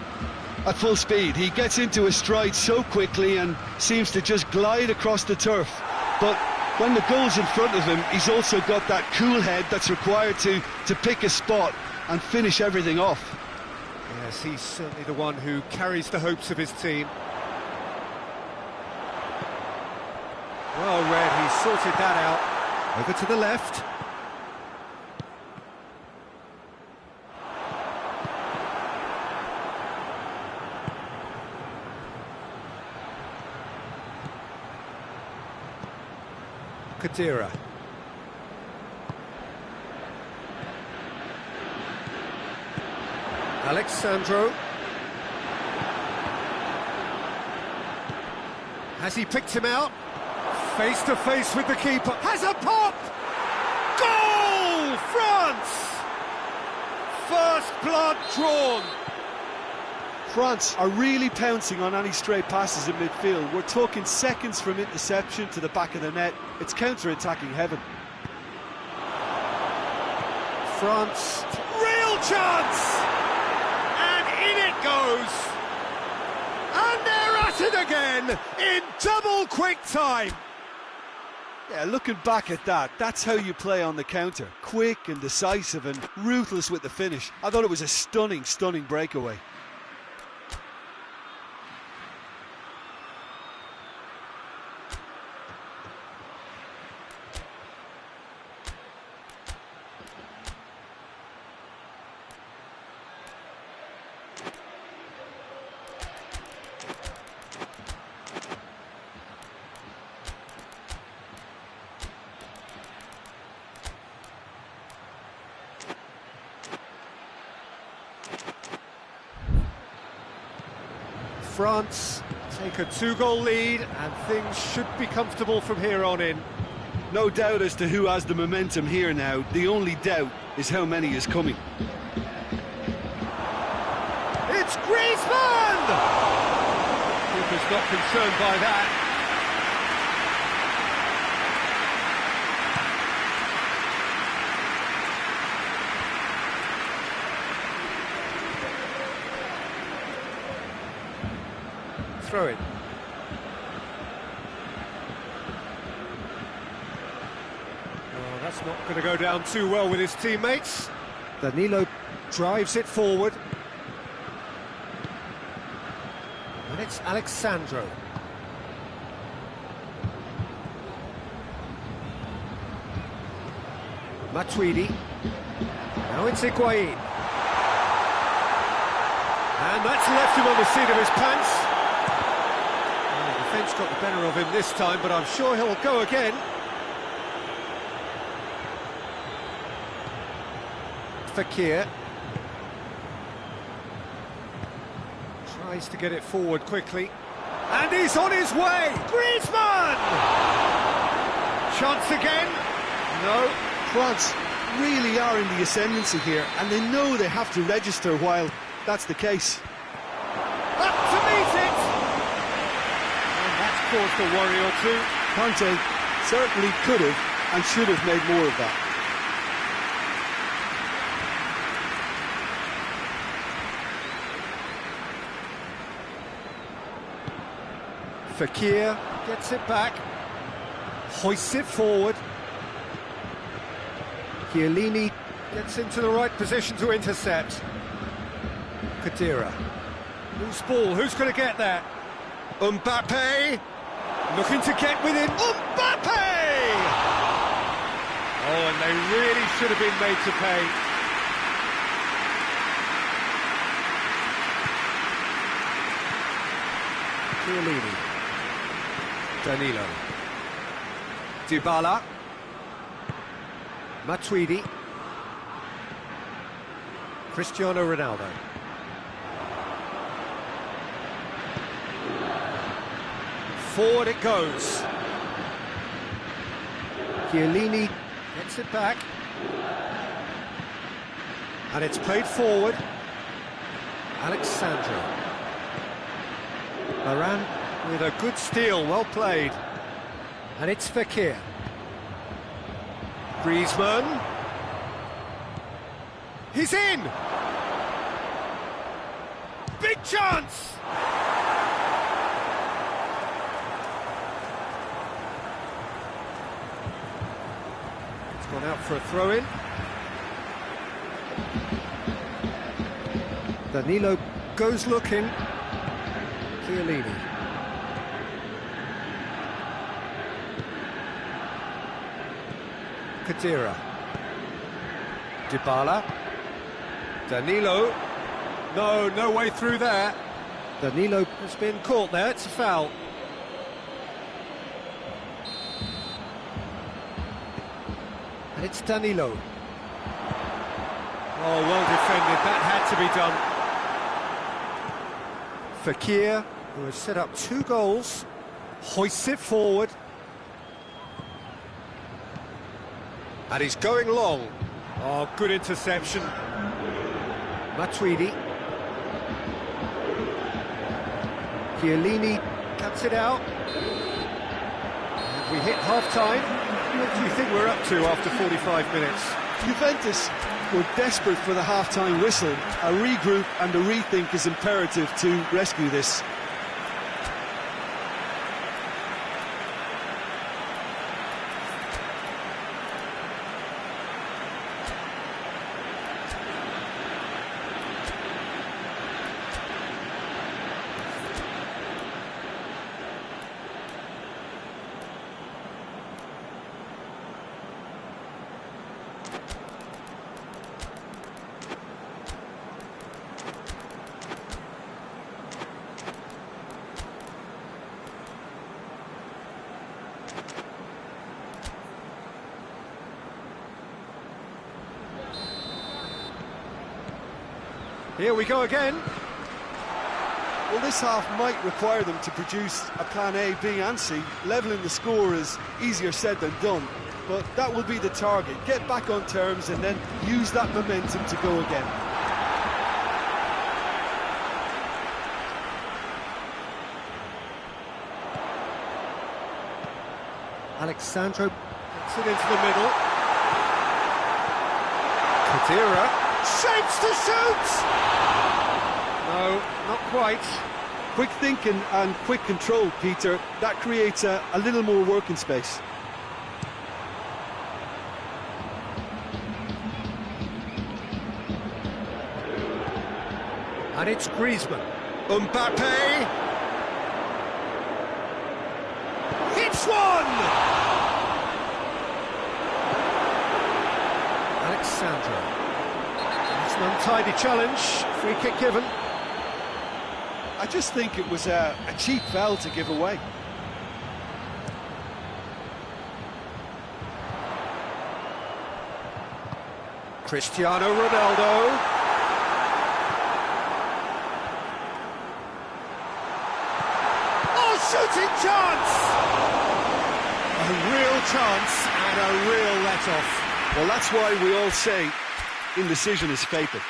at full speed. He gets into a stride so quickly and seems to just glide across the turf. But when the goal's in front of him, he's also got that cool head that's required to pick a spot and finish everything off. Yes, he's certainly the one who carries the hopes of his team. Well read, he's sorted that out. Over to the left. Khedira. Alex Sandro. Has he picked him out? Face to face with the keeper. Has a pop! Goal! France! First blood drawn. France are really pouncing on any stray passes in midfield. We're talking seconds from interception to the back of the net. It's counter-attacking heaven. France, real chance! And in it goes! And they're at it again in double quick time! Yeah, looking back at that, that's how you play on the counter. Quick and decisive and ruthless with the finish. I thought it was a stunning, stunning breakaway. France take a 2-goal lead and things should be comfortable from here on in. No doubt as to who has the momentum here now. The only doubt is how many is coming. It's Griezmann! Keeper's not concerned by that. Throw it. Well, that's not going to go down too well with his teammates. Danilo drives it forward. And it's Alex Sandro. Matuidi. Now it's Higuain. And that's left him on the seat of his pants. The defence got the better of him this time, but I'm sure he'll go again. Fekir. Tries to get it forward quickly. And he's on his way! Griezmann! Chance again? No. France really are in the ascendancy here, and they know they have to register while that's the case. Up to meet it! Caused a worry or two. Conte certainly could have and should have made more of that. Fekir gets it back, hoists it forward. Chiellini Gets into the right position to intercept. Khedira. Loose ball, who's going to get that? Mbappe! Looking to get within. Mbappe! Oh, and they really should have been made to pay. Chiellini. Danilo. Dybala. Matuidi. Cristiano Ronaldo. Forward it goes. Chiellini gets it back. And it's played forward. Alexandro. Varane with a good steal, well played. And it's Fekir. Griezmann. He's in! Big chance! It's gone out for a throw-in. Danilo goes looking. Chiellini. Khedira. Dybala. Danilo. No way through there. Danilo has been caught there, it's a foul. And it's Danilo. Oh, well defended, that had to be done. Fekir, who has set up 2 goals, hoists it forward. And he's going long. Oh, good interception. Matuidi. Chiellini cuts it out. And we hit half-time. What do you think we're up to after 45 minutes? Juventus were desperate for the half-time whistle. A regroup and a rethink is imperative to rescue this. Here we go again. Well, this half might require them to produce a plan A, B and C. Levelling the score is easier said than done, but that will be the target. Get back on terms and then use that momentum to go again. Alexandro puts it into the middle. Khedira shapes to shoot! No, not quite. Quick thinking and quick control, Peter. That creates a little more working space. And it's Griezmann. Mbappe! Hits one! Alexandro. It's an untidy challenge. Free kick given. I just think it was a cheap foul to give away. Cristiano Ronaldo. Oh, shooting chance! A real chance and a real let-off. Well, that's why we all say indecision is fatal.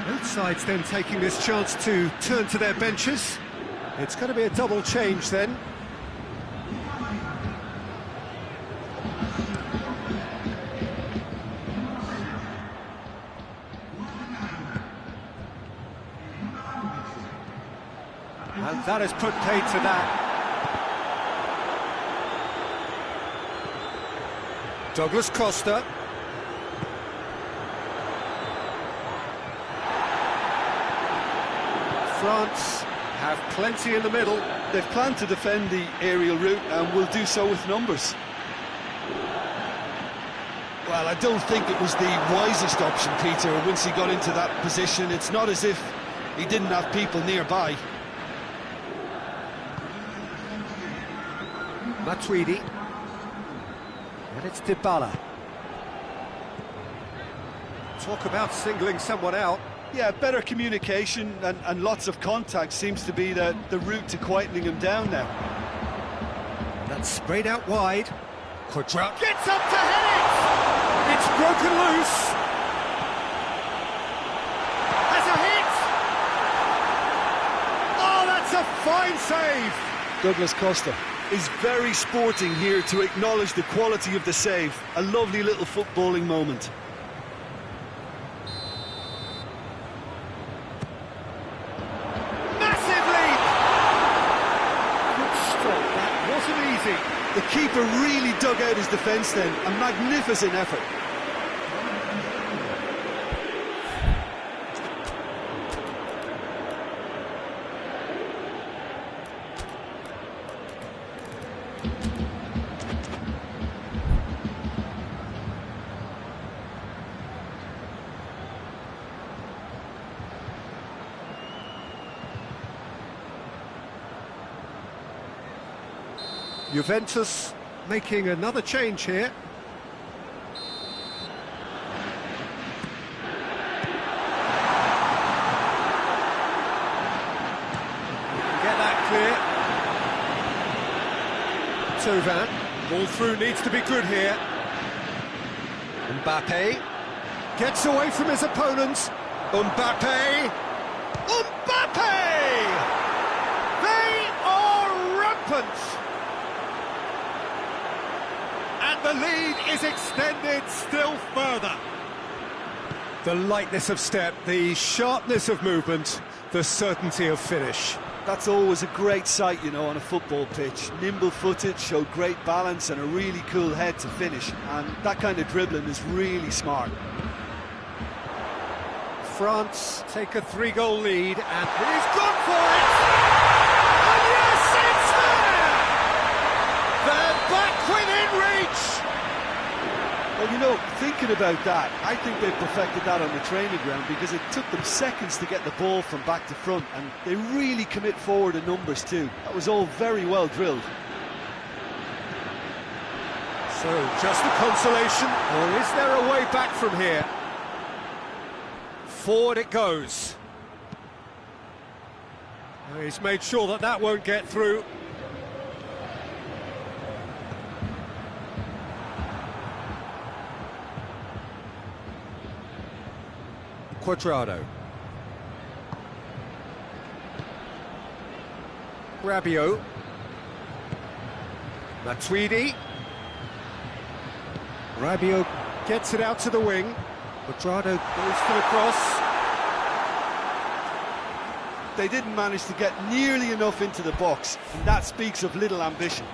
Both sides then taking this chance to turn to their benches. It's going to be a double change then. That has put paid to that. Douglas Costa. France have plenty in the middle. They've planned to defend the aerial route and will do so with numbers. Well, I don't think it was the wisest option, Peter, once he got into that position. It's not as if he didn't have people nearby. Matuidi. And it's Dybala. Talk about singling someone out. Yeah, better communication and lots of contact seems to be the route to quietening him down now. That's sprayed out wide. Cuadrado gets up to head it! It's broken loose. Has a hit! Oh, that's a fine save! Douglas Costa is very sporting here to acknowledge the quality of the save. A lovely little footballing moment. The keeper really dug out his defence then, a magnificent effort. Juventus making another change here. Get that clear. Thauvin, ball through needs to be good here. Mbappe gets away from his opponents. Mbappe! They are rampant! The lead is extended still further. The lightness of step, the sharpness of movement, the certainty of finish. That's always a great sight, you know, on a football pitch. Nimble-footed, showed great balance and a really cool head to finish. And that kind of dribbling is really smart. France take a 3-goal lead and he's gone for it! And yes, it's there! They're back within reach! Well, you know, thinking about that, I think they've perfected that on the training ground because it took them seconds to get the ball from back to front, and they really commit forward in numbers too. That was all very well drilled. So, just a consolation, or is there a way back from here? Forward it goes. He's made sure that that won't get through. Cuadrado. Rabiot. Matuidi. Rabiot gets it out to the wing. Cuadrado goes for the cross. They didn't manage to get nearly enough into the box, and that speaks of little ambition.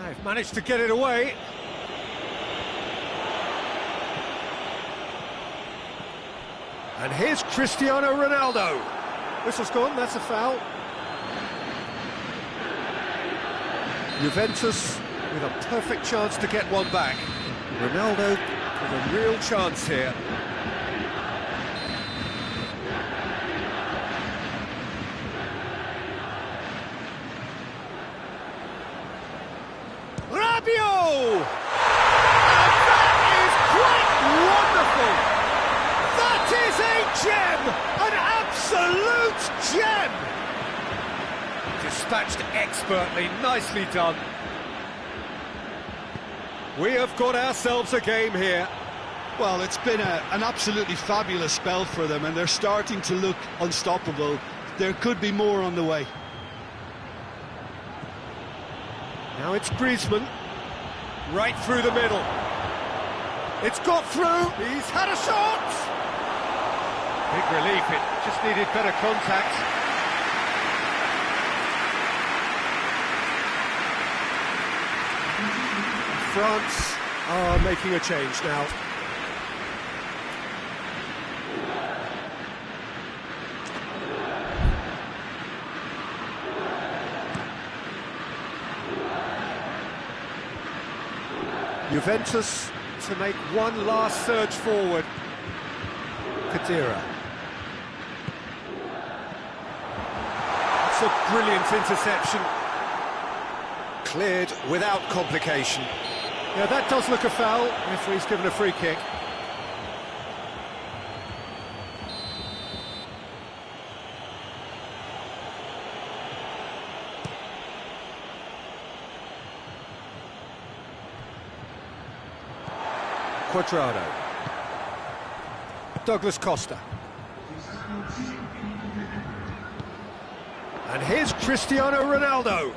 They've managed to get it away. And here's Cristiano Ronaldo. Whistle's gone, that's a foul. Juventus with a perfect chance to get one back. Ronaldo with a real chance here. Rabiot! And that is quite wonderful! That is a gem! An absolute gem! Dispatched expertly, nicely done. We have got ourselves a game here. Well, it's been an absolutely fabulous spell for them, and they're starting to look unstoppable. There could be more on the way. Now it's Griezmann, right through the middle. It's got through, he's had a shot! Big relief, it just needed better contact. France are making a change now. Juventus to make one last surge forward. Khedira. It's a brilliant interception. Cleared without complication. Yeah, that does look a foul. Referee's given a free kick. Cuadrado. Douglas Costa. And here's Cristiano Ronaldo.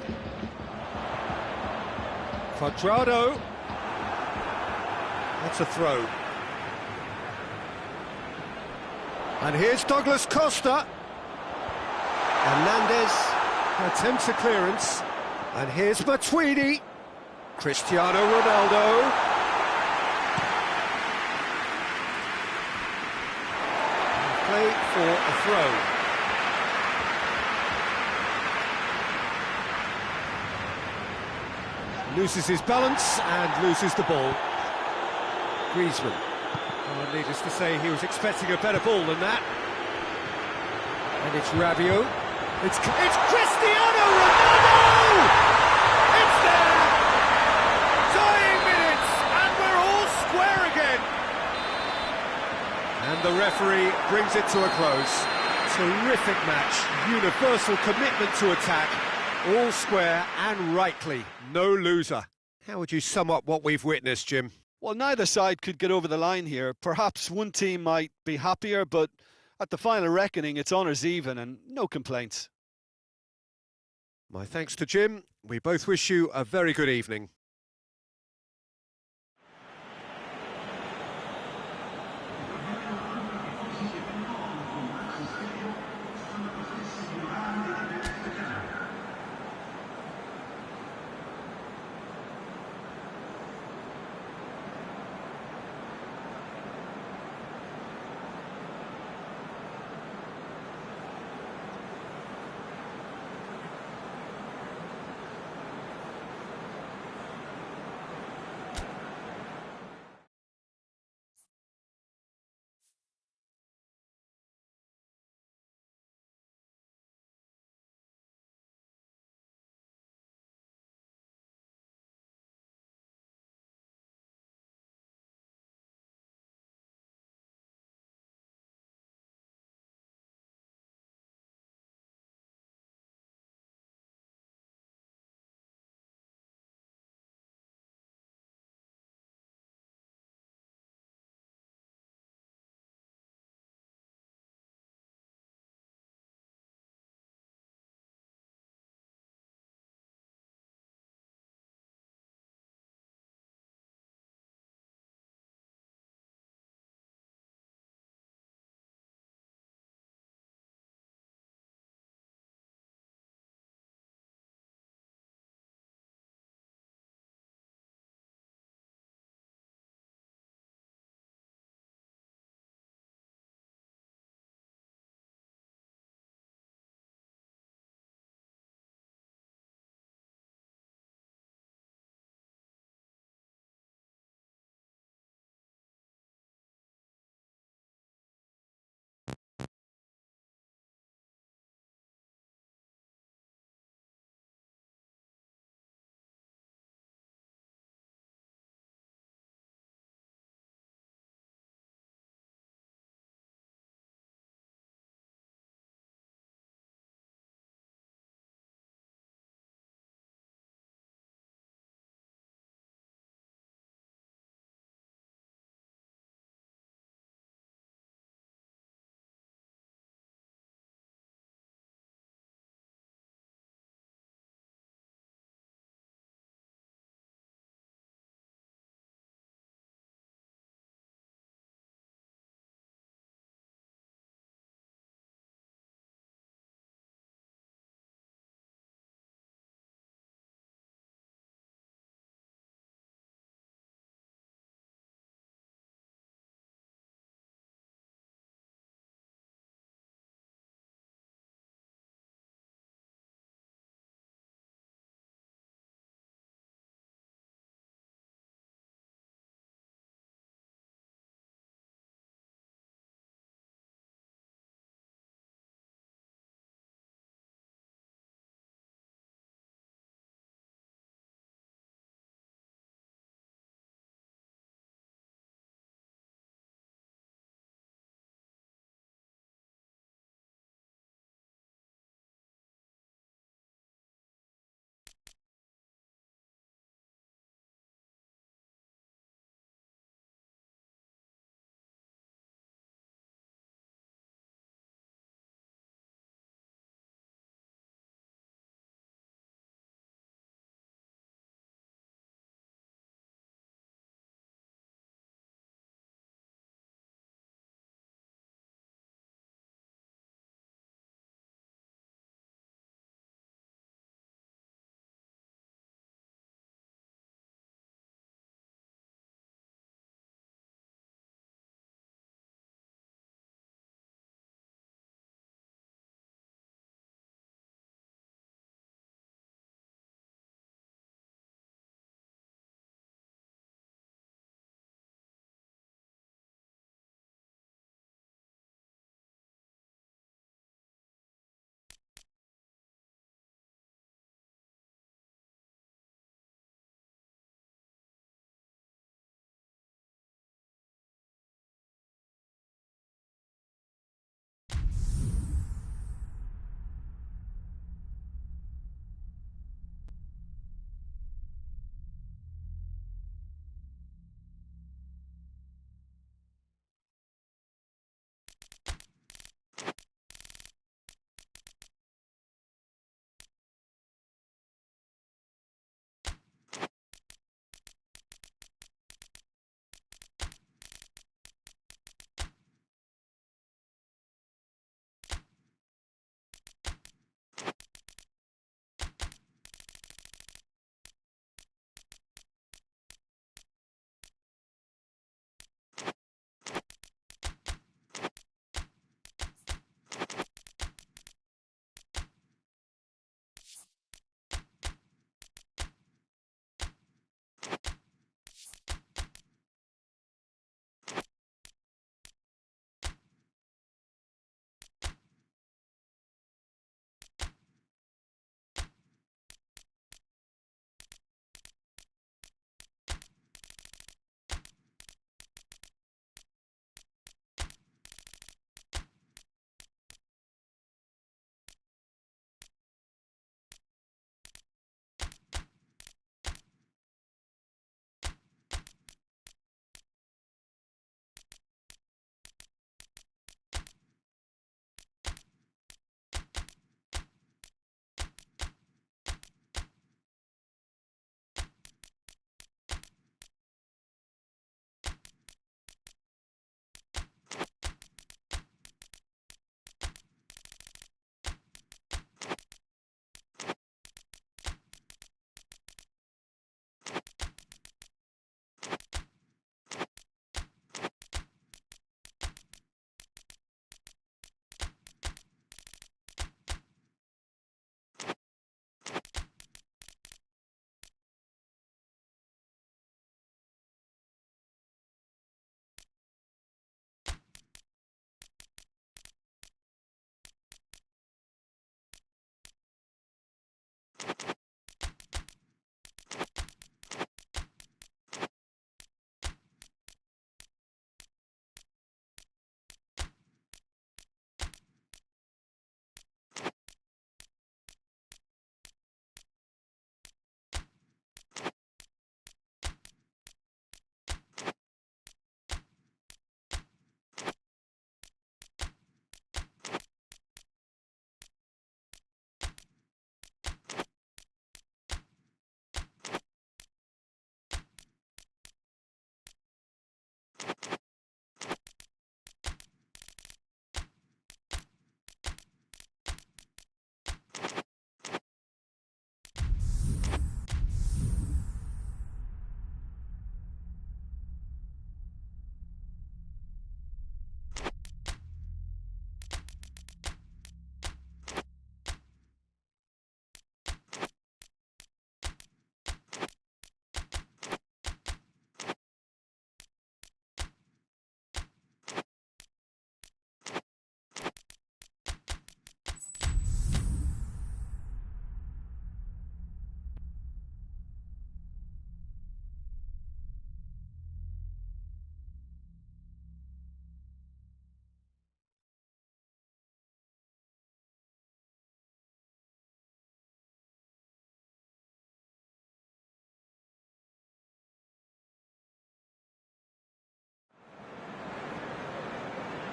Cuadrado. That's a throw. And here's Douglas Costa. Hernandez attempts a clearance. And here's Matuidi. Cristiano Ronaldo. Play for a throw. Loses his balance and loses the ball. Griezmann. Oh, needless to say, he was expecting a better ball than that. And it's Rabiot. It's Cristiano Ronaldo! It's there! Dying minutes, and we're all square again. And the referee brings it to a close. Terrific match, universal commitment to attack, all square and rightly, no loser. How would you sum up what we've witnessed, Jim? Well, neither side could get over the line here. Perhaps one team might be happier, but at the final reckoning, it's honours even and no complaints. My thanks to Jim. We both wish you a very good evening.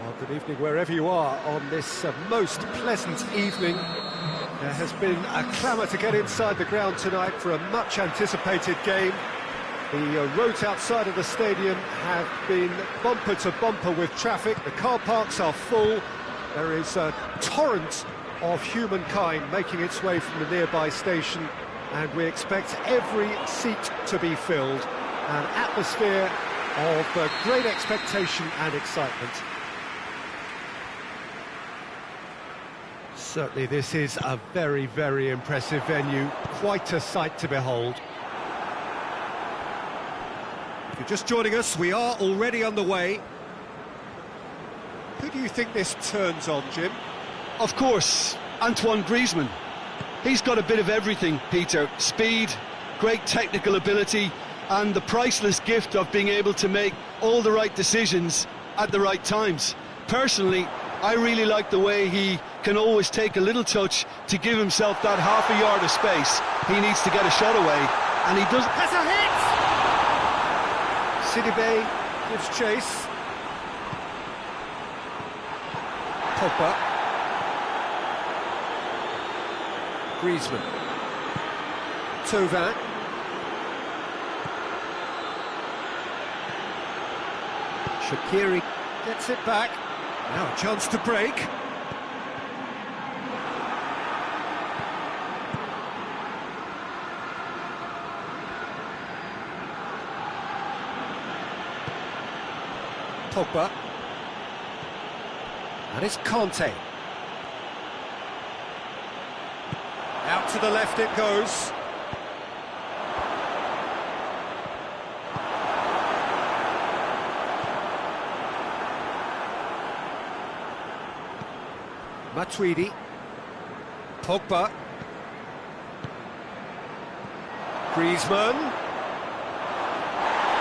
Well, good evening wherever you are on this most pleasant evening. There has been a clamour to get inside the ground tonight for a much anticipated game. The roads outside of the stadium have been bumper to bumper with traffic. The car parks are full. There is a torrent of humankind making its way from the nearby station, and we expect every seat to be filled. An atmosphere of great expectation and excitement. Certainly this is a very, very impressive venue, quite a sight to behold. If you're just joining us, we are already underway. Who do you think this turns on, Jim? Of course, Antoine Griezmann. He's got a bit of everything, Peter. Speed, great technical ability, and the priceless gift of being able to make all the right decisions at the right times. Personally, I really like the way he can always take a little touch to give himself that half a yard of space. He needs to get a shot away, and he does. Has a hit! Sidibe gives chase. Pogba. Griezmann. Thauvin. Shaqiri gets it back. Now a chance to break. Pogba. And it's Kanté. Out to the left it goes. Matuidi. Pogba. Griezmann.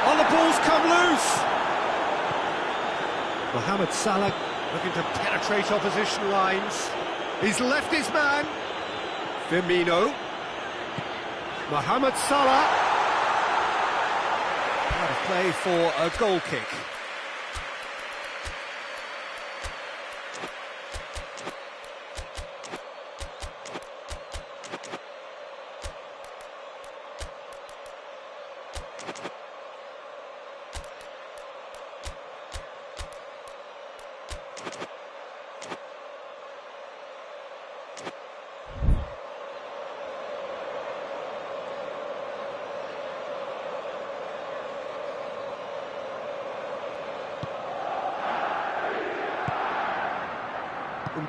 Oh, the ball's come loose! Mohamed Salah looking to penetrate opposition lines. He's left his man. Firmino. Mohamed Salah. Out of play for a goal kick.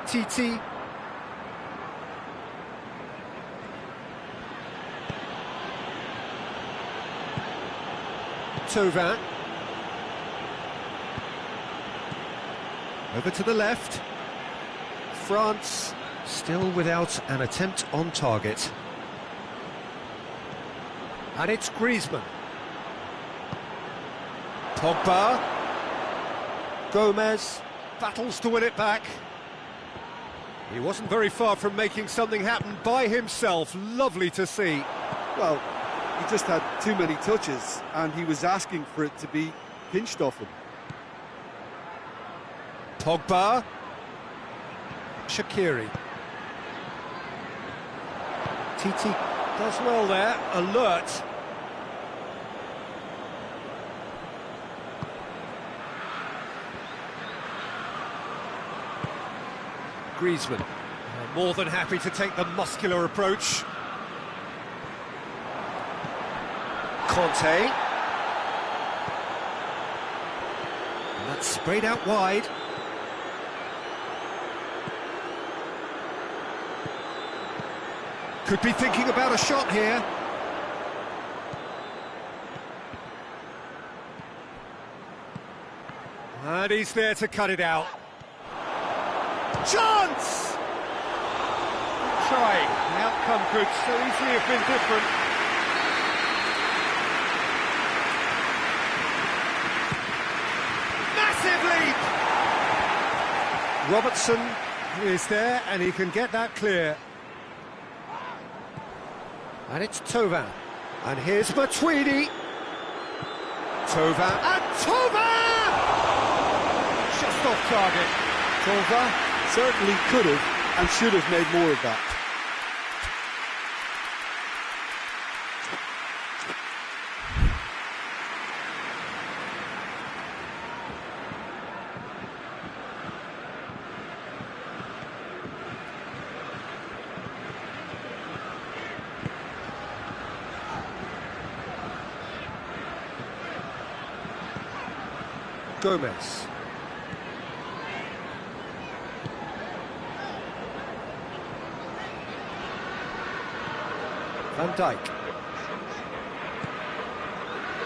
Titi. Thauvin. Over to the left. France still without an attempt on target. And it's Griezmann. Pogba. Gomez battles to win it back. He wasn't very far from making something happen by himself. Lovely to see. Well, he just had too many touches, and he was asking for it to be pinched off him. Pogba. Shaqiri. Titi does well there, alert. Griezmann, more than happy to take the muscular approach. Kanté. And that's sprayed out wide. Could be thinking about a shot here. And he's there to cut it out. Chance! Try. The outcome could so easily have been different. Massive leap! Robertson is there and he can get that clear. And it's Thauvin. And here's Matuidi. Thauvin and Thauvin! Just off target. Thauvin certainly could have and should have made more of that. Gomez. Van Dijk.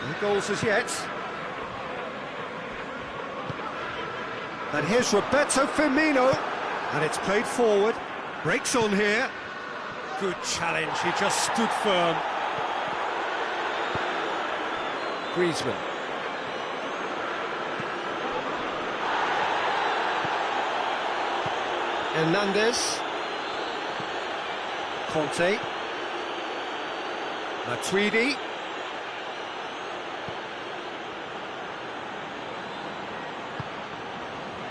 No goals as yet. And here's Roberto Firmino. And it's played forward. Breaks on here. Good challenge, he just stood firm. Griezmann. Hernandez. Conte. Matuidi.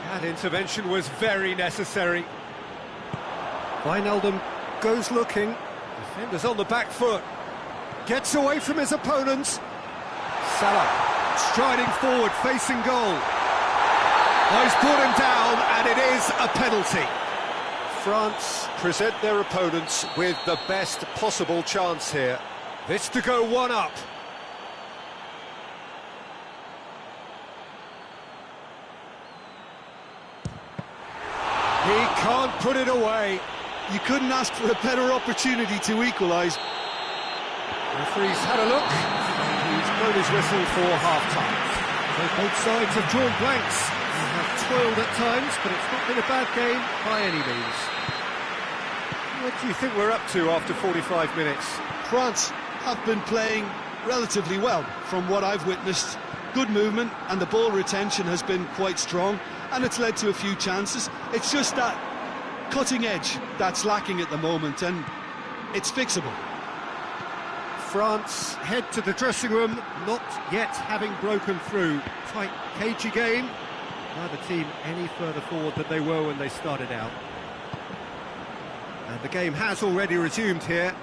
That intervention was very necessary. Wijnaldum goes looking. Defender's on the back foot. Gets away from his opponents. Salah striding forward, facing goal. Oh, he's brought him down, and it is a penalty. France present their opponents with the best possible chance here. This to go one up. He can't put it away. You couldn't ask for a better opportunity to equalise. Referee's had a look. He's blown his whistle for half-time. So both sides have drawn blanks. They have toiled at times, but it's not been a bad game by any means. What do you think we're up to after 45 minutes? France have been playing relatively well from what I've witnessed. Good movement and the ball retention has been quite strong, and it's led to a few chances. It's just that cutting edge that's lacking at the moment, and it's fixable. France head to the dressing room, not yet having broken through. Tight, cagey game. Neither team any further forward than they were when they started out. And the game has already resumed here.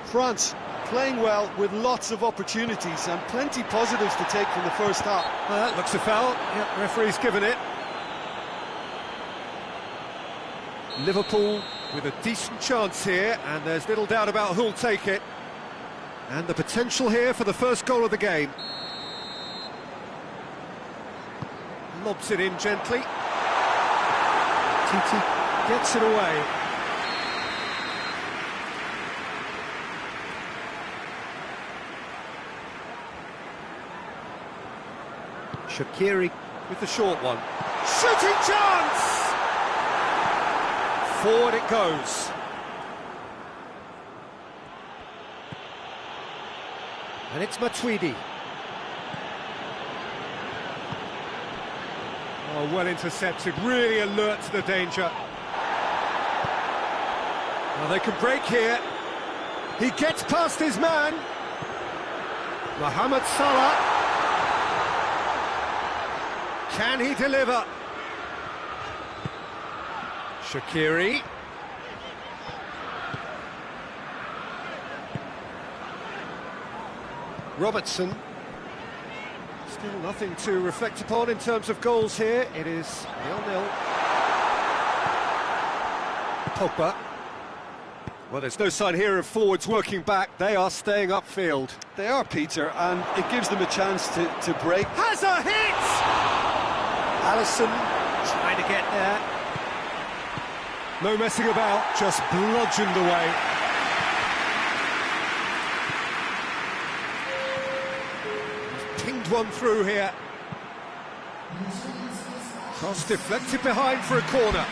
France playing well with lots of opportunities and plenty positives to take from the first half. Well, that looks a foul. Yep, referee's given it. Liverpool with a decent chance here, and there's little doubt about who'll take it. And the potential here for the first goal of the game. Lobs it in gently. Titi gets it away. Shaqiri with the short one. Shooting chance! Forward it goes. And it's Matuidi. Oh, well intercepted, really alert to the danger. Well, they can break here. He gets past his man. Mohamed Salah. Can he deliver? Shaqiri. Robertson. Still nothing to reflect upon in terms of goals here. It is 0-0. Pogba. Well, there's no sign here of forwards working back. They are staying upfield. They are, Peter, and it gives them a chance to break. Has a hit! Alisson trying to get there. No messing about, just bludgeoned away. He's pinged one through here. Cross deflected behind for a corner.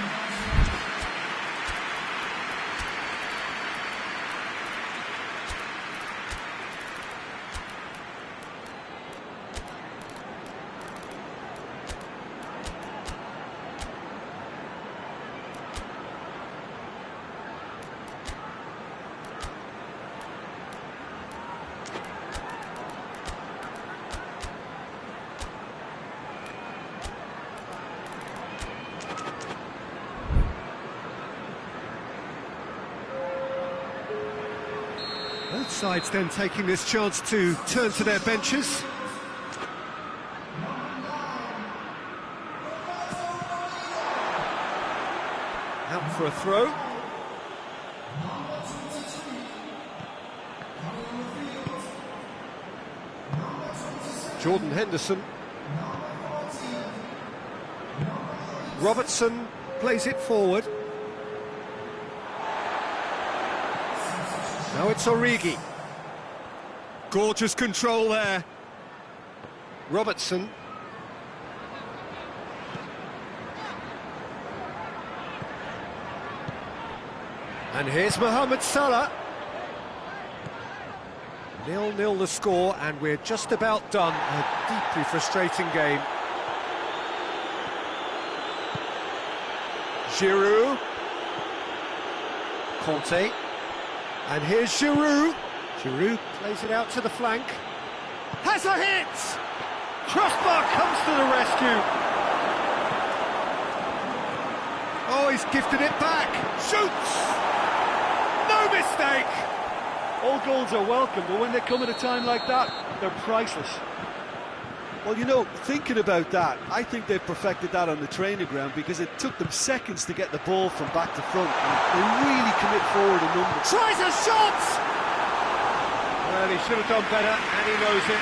sides then taking this chance to turn to their benches. Out for a throw. Jordan Henderson. Robertson plays it forward. Now it's Origi. Gorgeous control there. Robertson. And here's Mohamed Salah. 0-0 the score, and we're just about done. A deeply frustrating game. Giroud. Conte. And here's Giroud. Giroud plays it out to the flank. Has a hit! Crossbar comes to the rescue. Oh, he's gifted it back. Shoots! No mistake! All goals are welcome, but when they come at a time like that, they're priceless. Well, you know, thinking about that, I think they've perfected that on the training ground, because it took them seconds to get the ball from back to front, and they really commit forward in numbers. Tries a shot! Well, he should have done better, and he knows it.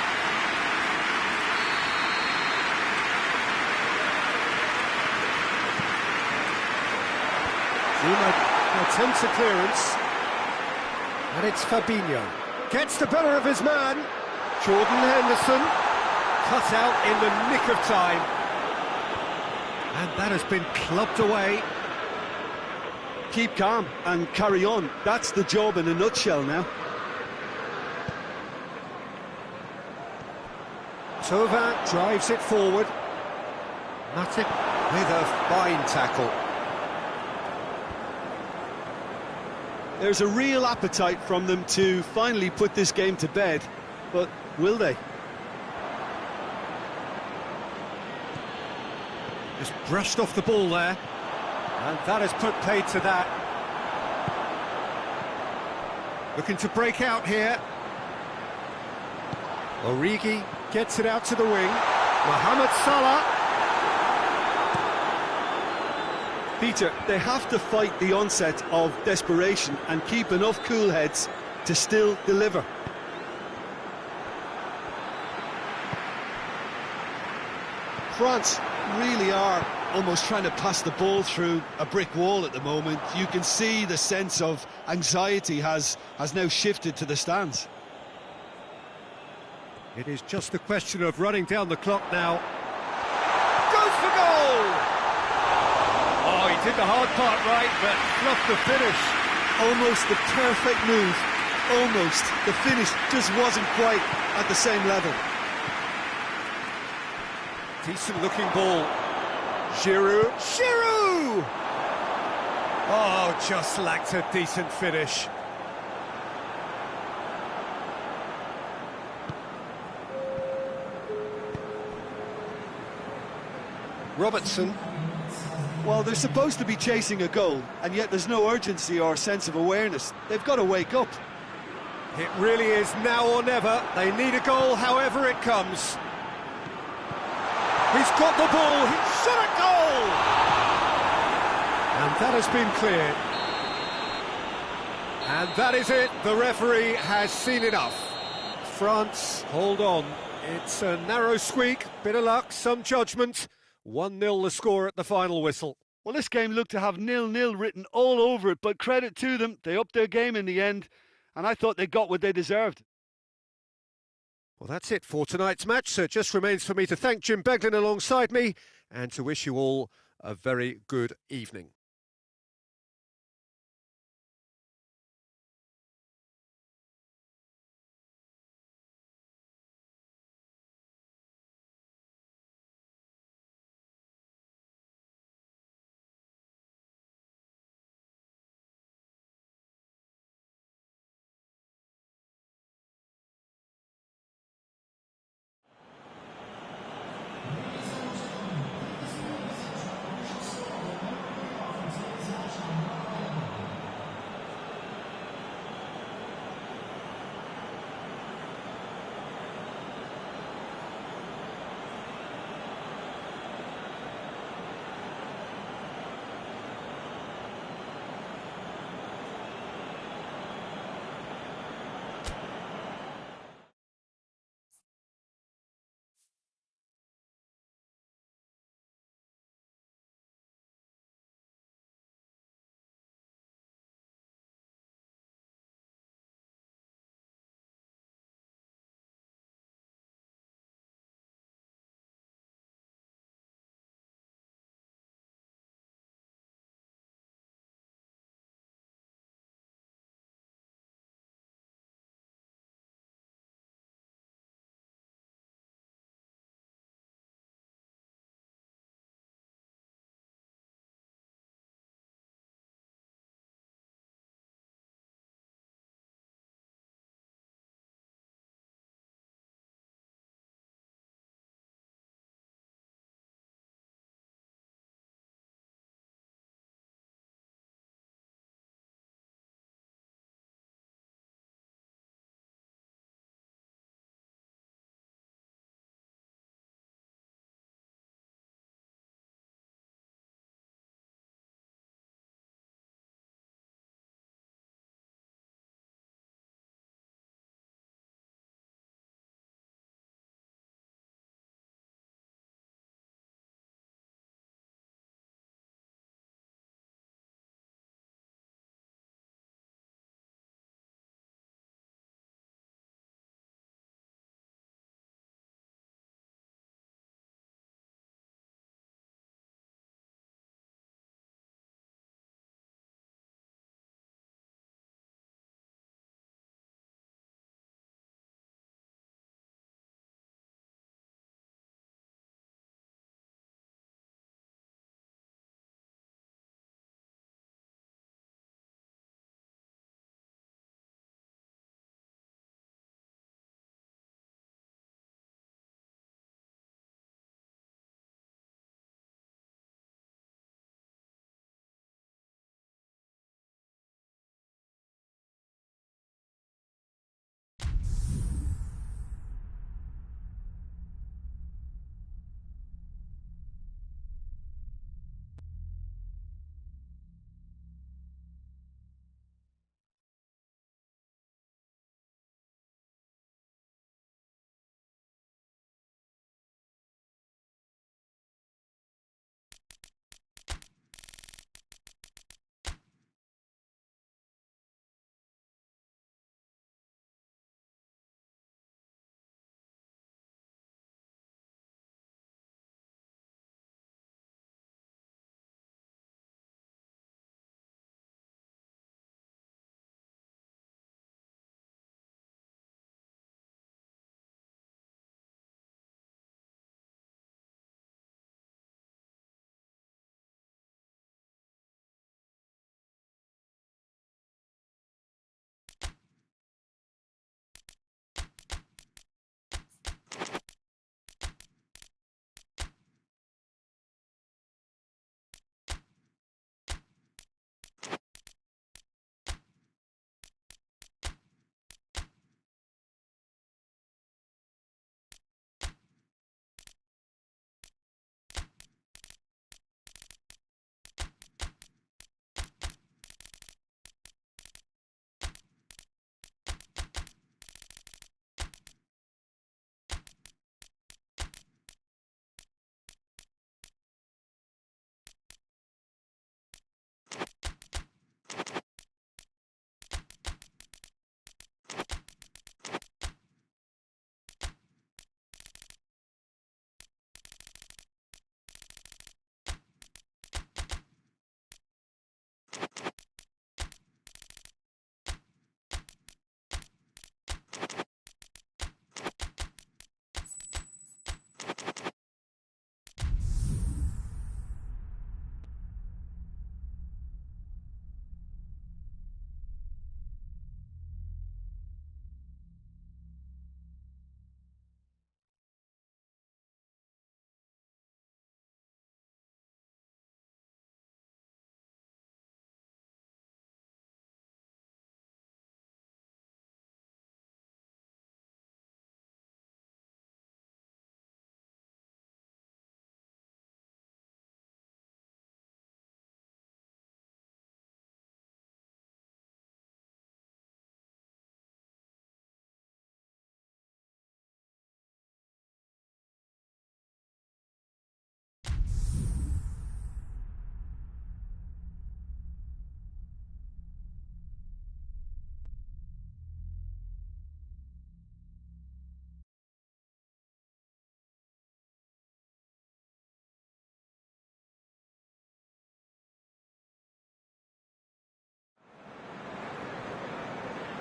Zuma attempts a clearance. And it's Fabinho. Gets the better of his man. Jordan Henderson. Cut out in the nick of time. And that has been clubbed away. Keep calm and carry on. That's the job in a nutshell now. Thauvin drives it forward. Matip with a fine tackle. There's a real appetite from them to finally put this game to bed, but will they? Just brushed off the ball there, and that has put paid to that. Looking to break out here. Origi gets it out to the wing. Mohamed Salah. Peter, they have to fight the onset of desperation and keep enough cool heads to still deliver. France really are almost trying to pass the ball through a brick wall at the moment. You can see the sense of anxiety has now shifted to the stands. It is just a question of running down the clock now. Goes for goal! Oh, he did the hard part right, but fluffed the finish. Almost the perfect move. Almost. The finish just wasn't quite at the same level. Decent looking ball. Giroud. Giroud! Oh, just lacked a decent finish. Robertson. Well, they're supposed to be chasing a goal, and yet there's no urgency or sense of awareness. They've got to wake up. It really is now or never. They need a goal, however it comes. He's got the ball, he shot a goal! And that has been cleared. And that is it, the referee has seen enough. France, hold on. It's a narrow squeak, bit of luck, some judgment. 1-0 the score at the final whistle. Well, this game looked to have 0-0 written all over it, but credit to them, they upped their game in the end, and I thought they got what they deserved. Well, that's it for tonight's match, so it just remains for me to thank Jim Beglin alongside me and to wish you all a very good evening.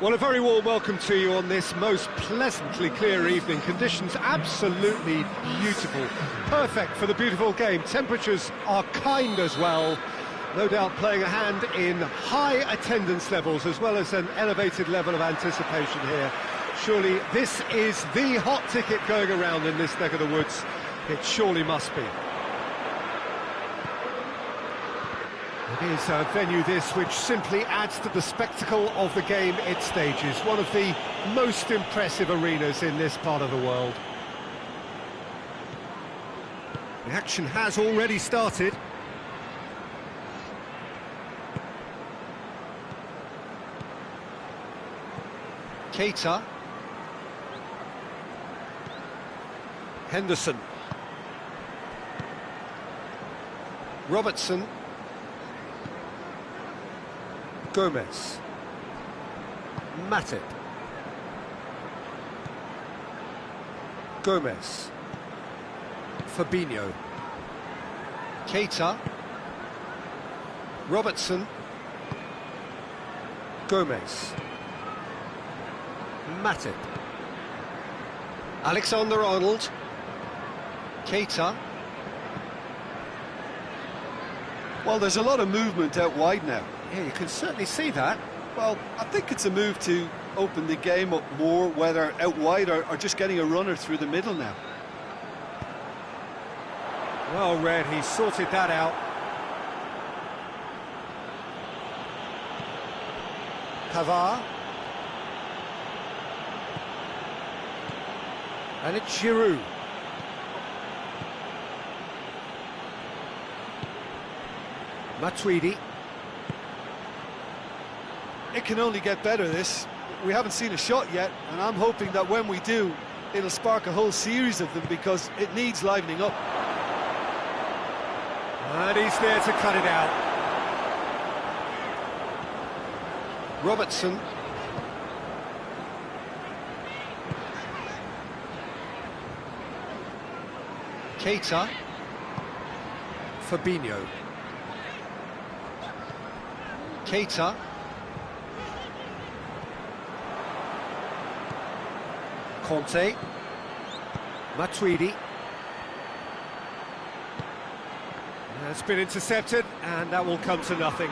Well, a very warm welcome to you on this most pleasantly clear evening. Conditions absolutely beautiful. Perfect for the beautiful game. Temperatures are kind as well. No doubt playing a hand in high attendance levels as well as an elevated level of anticipation here. Surely this is the hot ticket going around in this neck of the woods. It surely must be. It is a venue this which simply adds to the spectacle of the game it stages. One of the most impressive arenas in this part of the world. The action has already started. Keita. Henderson. Robertson. Gomez. Matip. Gomez. Fabinho. Keita. Robertson. Gomez. Matip. Alexander-Arnold. Keita. Well, there's a lot of movement out wide now. Yeah, you can certainly see that. Well, I think it's a move to open the game up more, whether out wide or just getting a runner through the middle now. Well read, he sorted that out. Pavard. And it's Giroud. Matuidi. It can only get better, this. We haven't seen a shot yet, and I'm hoping that when we do, it'll spark a whole series of them because it needs livening up. And he's there to cut it out. Robertson. Keita. Fabinho. Keita. Conte. Matuidi. It's been intercepted, and that will come to nothing.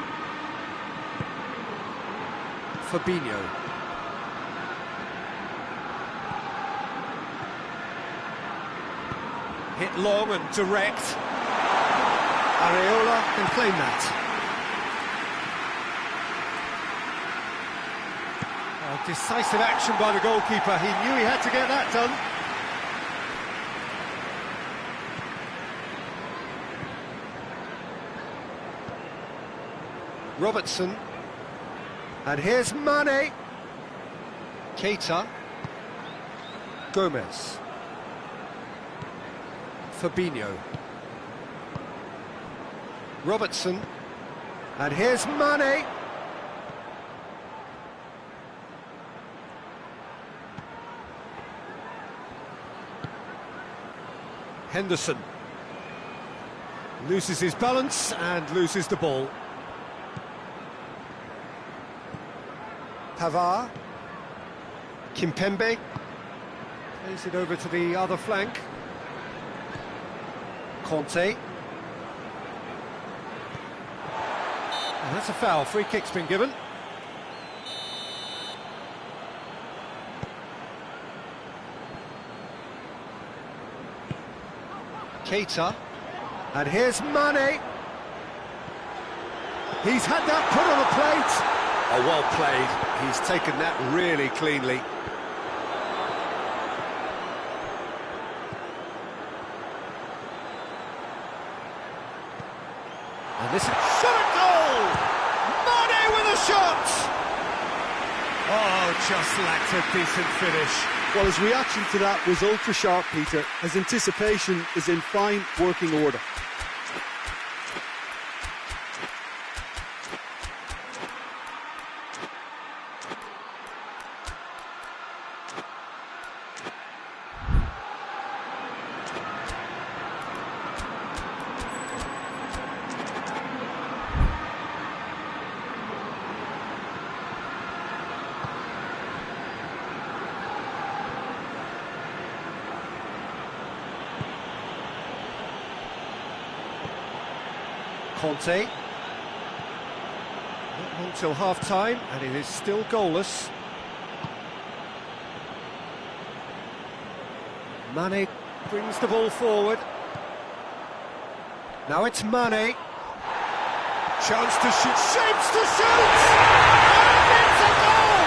Fabinho. Hit long and direct. Areola can claim that. Decisive action by the goalkeeper. He knew he had to get that done. Robertson. And here's Mane. Keita. Gomez. Fabinho. Robertson. And here's Mane. Henderson loses his balance and loses the ball. Pavard. Kimpembe plays it over to the other flank. Conte. And that's a foul. Free kick's been given. Keita, and here's Mane. He's had that put on the plate. Oh, well played. He's taken that really cleanly. And this is shot at goal. Mane with a shot. Oh, just lacked a decent finish. Well, his reaction to that was ultra-sharp, Peter. His anticipation is in fine working order. Conte. Not long till half-time, and it is still goalless. Mane brings the ball forward. Now it's Mane. Chance to shoot, shapes to shoot! And it's a goal!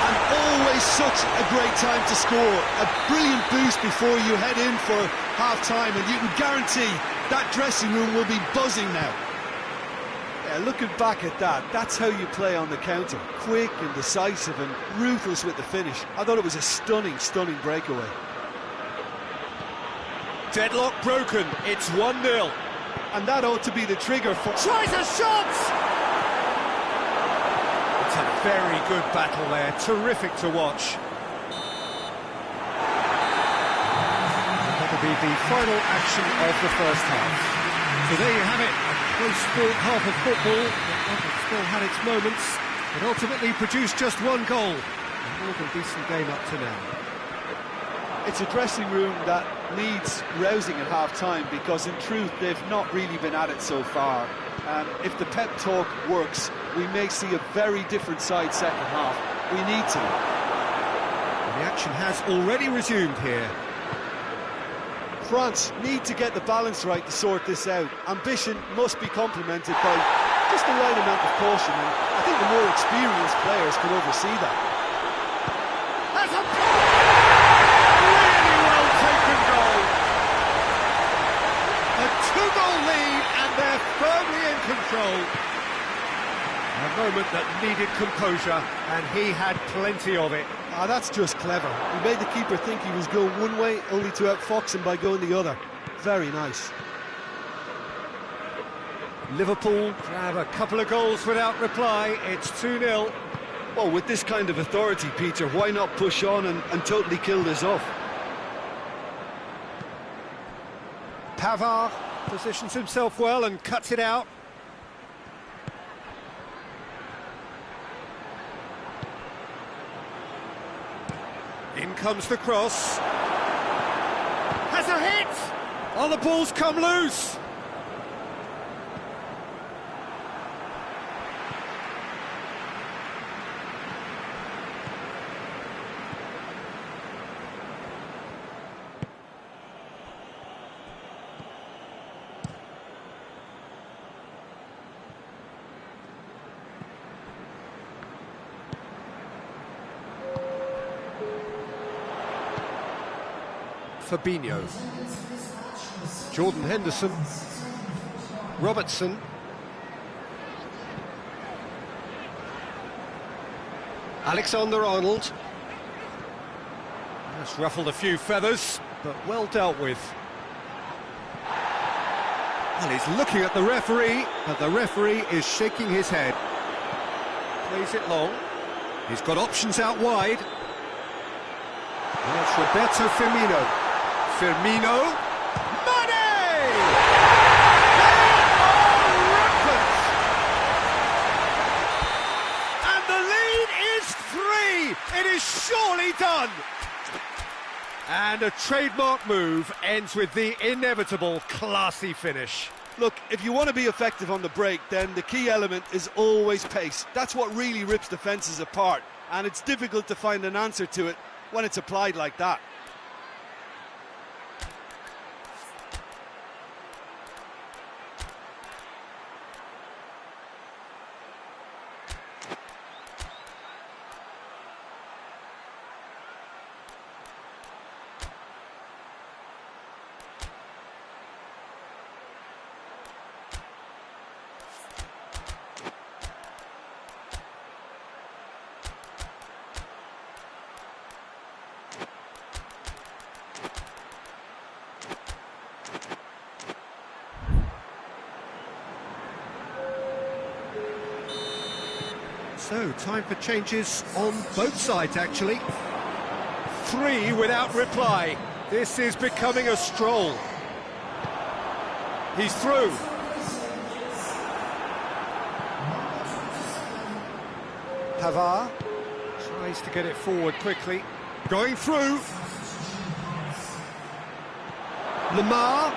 And always such a great time to score. A brilliant boost before you head in for half-time, and you can guarantee that dressing room will be buzzing now. Yeah, looking back at that, that's how you play on the counter. Quick and decisive and ruthless with the finish. I thought it was a stunning, stunning breakaway. Deadlock broken, it's 1-0. And that ought to be the trigger for... Tries a shot! It's a very good battle there, terrific to watch. That'll be the final action of the first half. So there you have it, a close-fought half of football, but one that still had its moments, but ultimately produced just one goal. A more than decent game up to now. It's a dressing room that needs rousing at half-time, because in truth they've not really been at it so far. If the pep talk works, we may see a very different side second half. We need to. The action has already resumed here. France need to get the balance right to sort this out. Ambition must be complemented by just the right amount of caution, and I think the more experienced players can oversee that. That's a really well taken goal. A two-goal lead, and they're firmly in control. A moment that needed composure, and he had plenty of it. Ah, that's just clever. He made the keeper think he was going one way, only to outfox him by going the other. Very nice. Liverpool grab a couple of goals without reply. It's 2-0. Well, with this kind of authority, Peter, why not push on and totally kill this off? Pavard positions himself well and cuts it out. In comes the cross. Has a hit! Oh, the ball's come loose! Fabinho, Jordan Henderson, Robertson, Alexander-Arnold. That's ruffled a few feathers, but well dealt with. Well, he's looking at the referee, but the referee is shaking his head. Plays it long. He's got options out wide. And it's Roberto Firmino. Firmino, Mane! They are rampant! And the lead is 3! It is surely done! And a trademark move ends with the inevitable classy finish. Look, if you want to be effective on the break, then the key element is always pace. That's what really rips defences apart, and it's difficult to find an answer to it when it's applied like that. So, time for changes on both sides, actually. 3 without reply. This is becoming a stroll. He's through. Pavard tries to get it forward quickly. Going through. Lamar.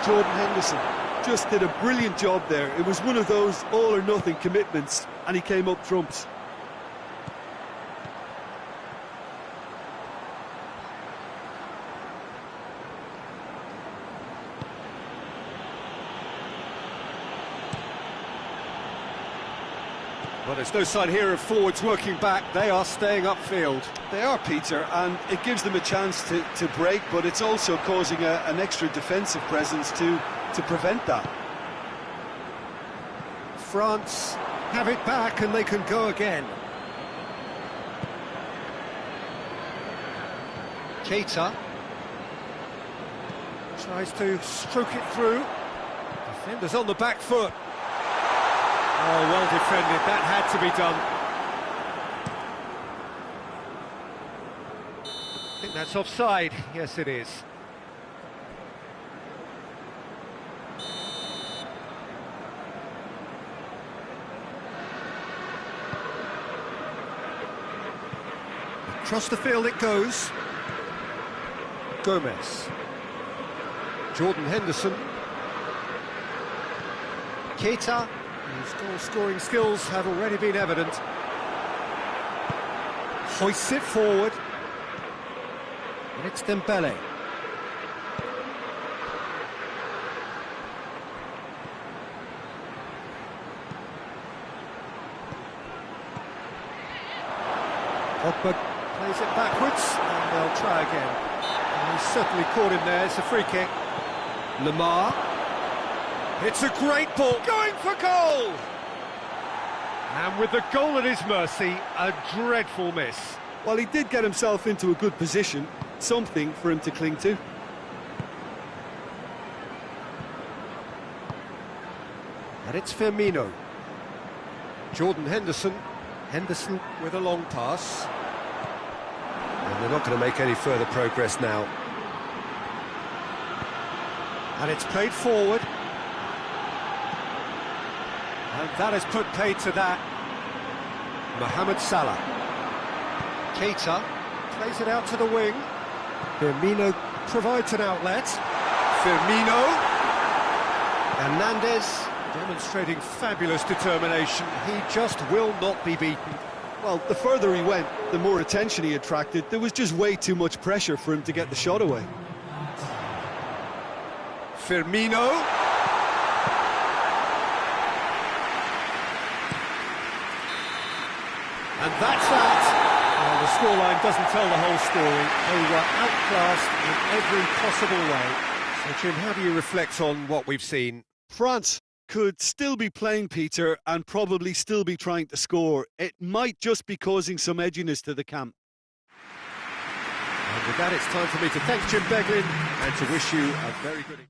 Jordan Henderson just did a brilliant job there. It was one of those all-or-nothing commitments, and he came up trumps. Well, there's no sign here of forwards working back. They are staying upfield. They are, Peter, and it gives them a chance to break, but it's also causing an extra defensive presence to prevent that. France have it back and they can go again. Keita tries to stroke it through. Defenders on the back foot. Oh, well defended, that had to be done. I think that's offside. Yes, it is. Across the field it goes. Gomez. Jordan Henderson. Keita. His goal-scoring skills have already been evident. Hoists it forward. And it's Dembele. Pogba plays it backwards, and they'll try again. And he's certainly caught him there. It's a free kick. Lamar. It's a great ball, going for goal! And with the goal at his mercy, a dreadful miss. Well, he did get himself into a good position, something for him to cling to. And it's Firmino. Jordan Henderson. Henderson with a long pass. And they're not going to make any further progress now. And it's played forward. And that has put paid to that. Mohamed Salah. Keita plays it out to the wing. Firmino provides an outlet. Firmino. Hernandez demonstrating fabulous determination. He just will not be beaten. Well, the further he went, the more attention he attracted. There was just way too much pressure for him to get the shot away. Firmino. And that's that. Well, the scoreline doesn't tell the whole story. They were outclassed in every possible way. So, Jim, how do you reflect on what we've seen? France could still be playing, Peter, and probably still be trying to score. It might just be causing some edginess to the camp. And with that, it's time for me to thank Jim Beglin and to wish you a very good evening.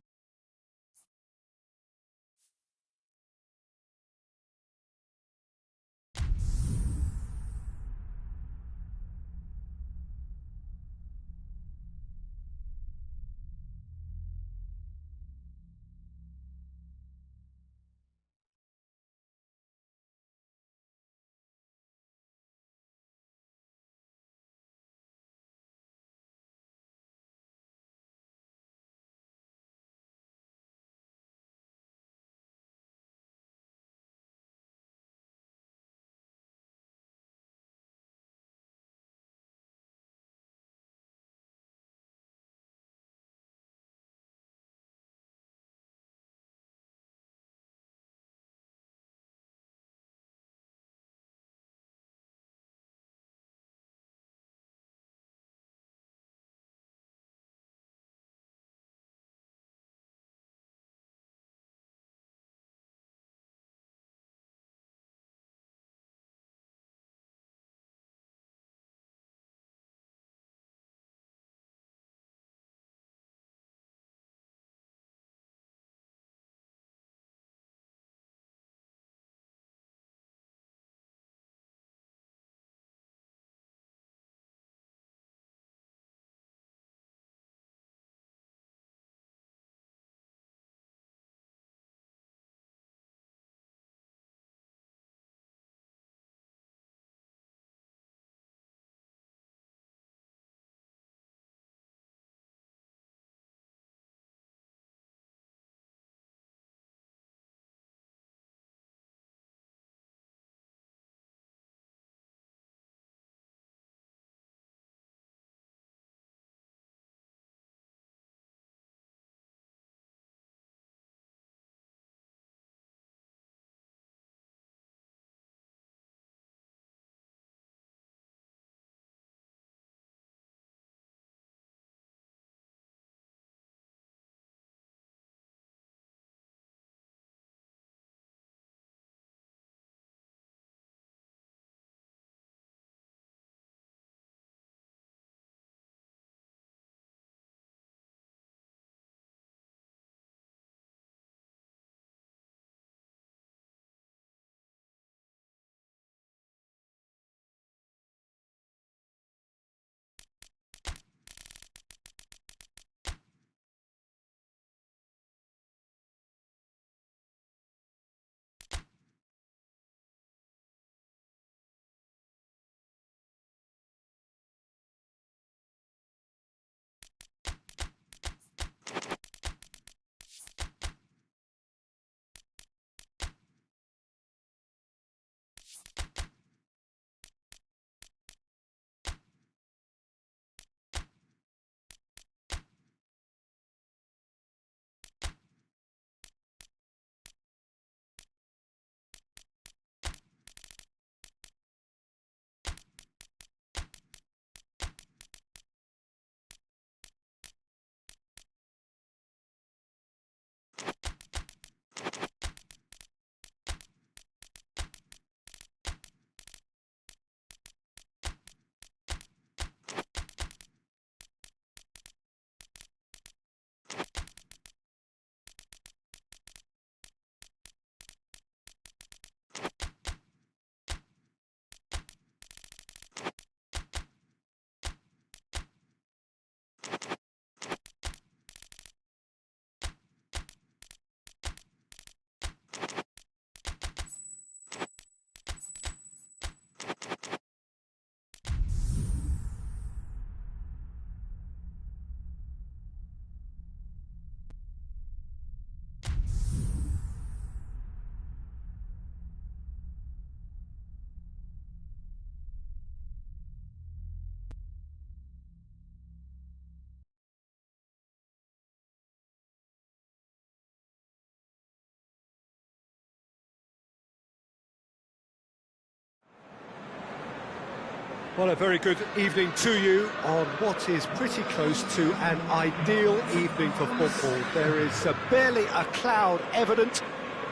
Well, a very good evening to you on what is pretty close to an ideal evening for football. There is barely a cloud evident.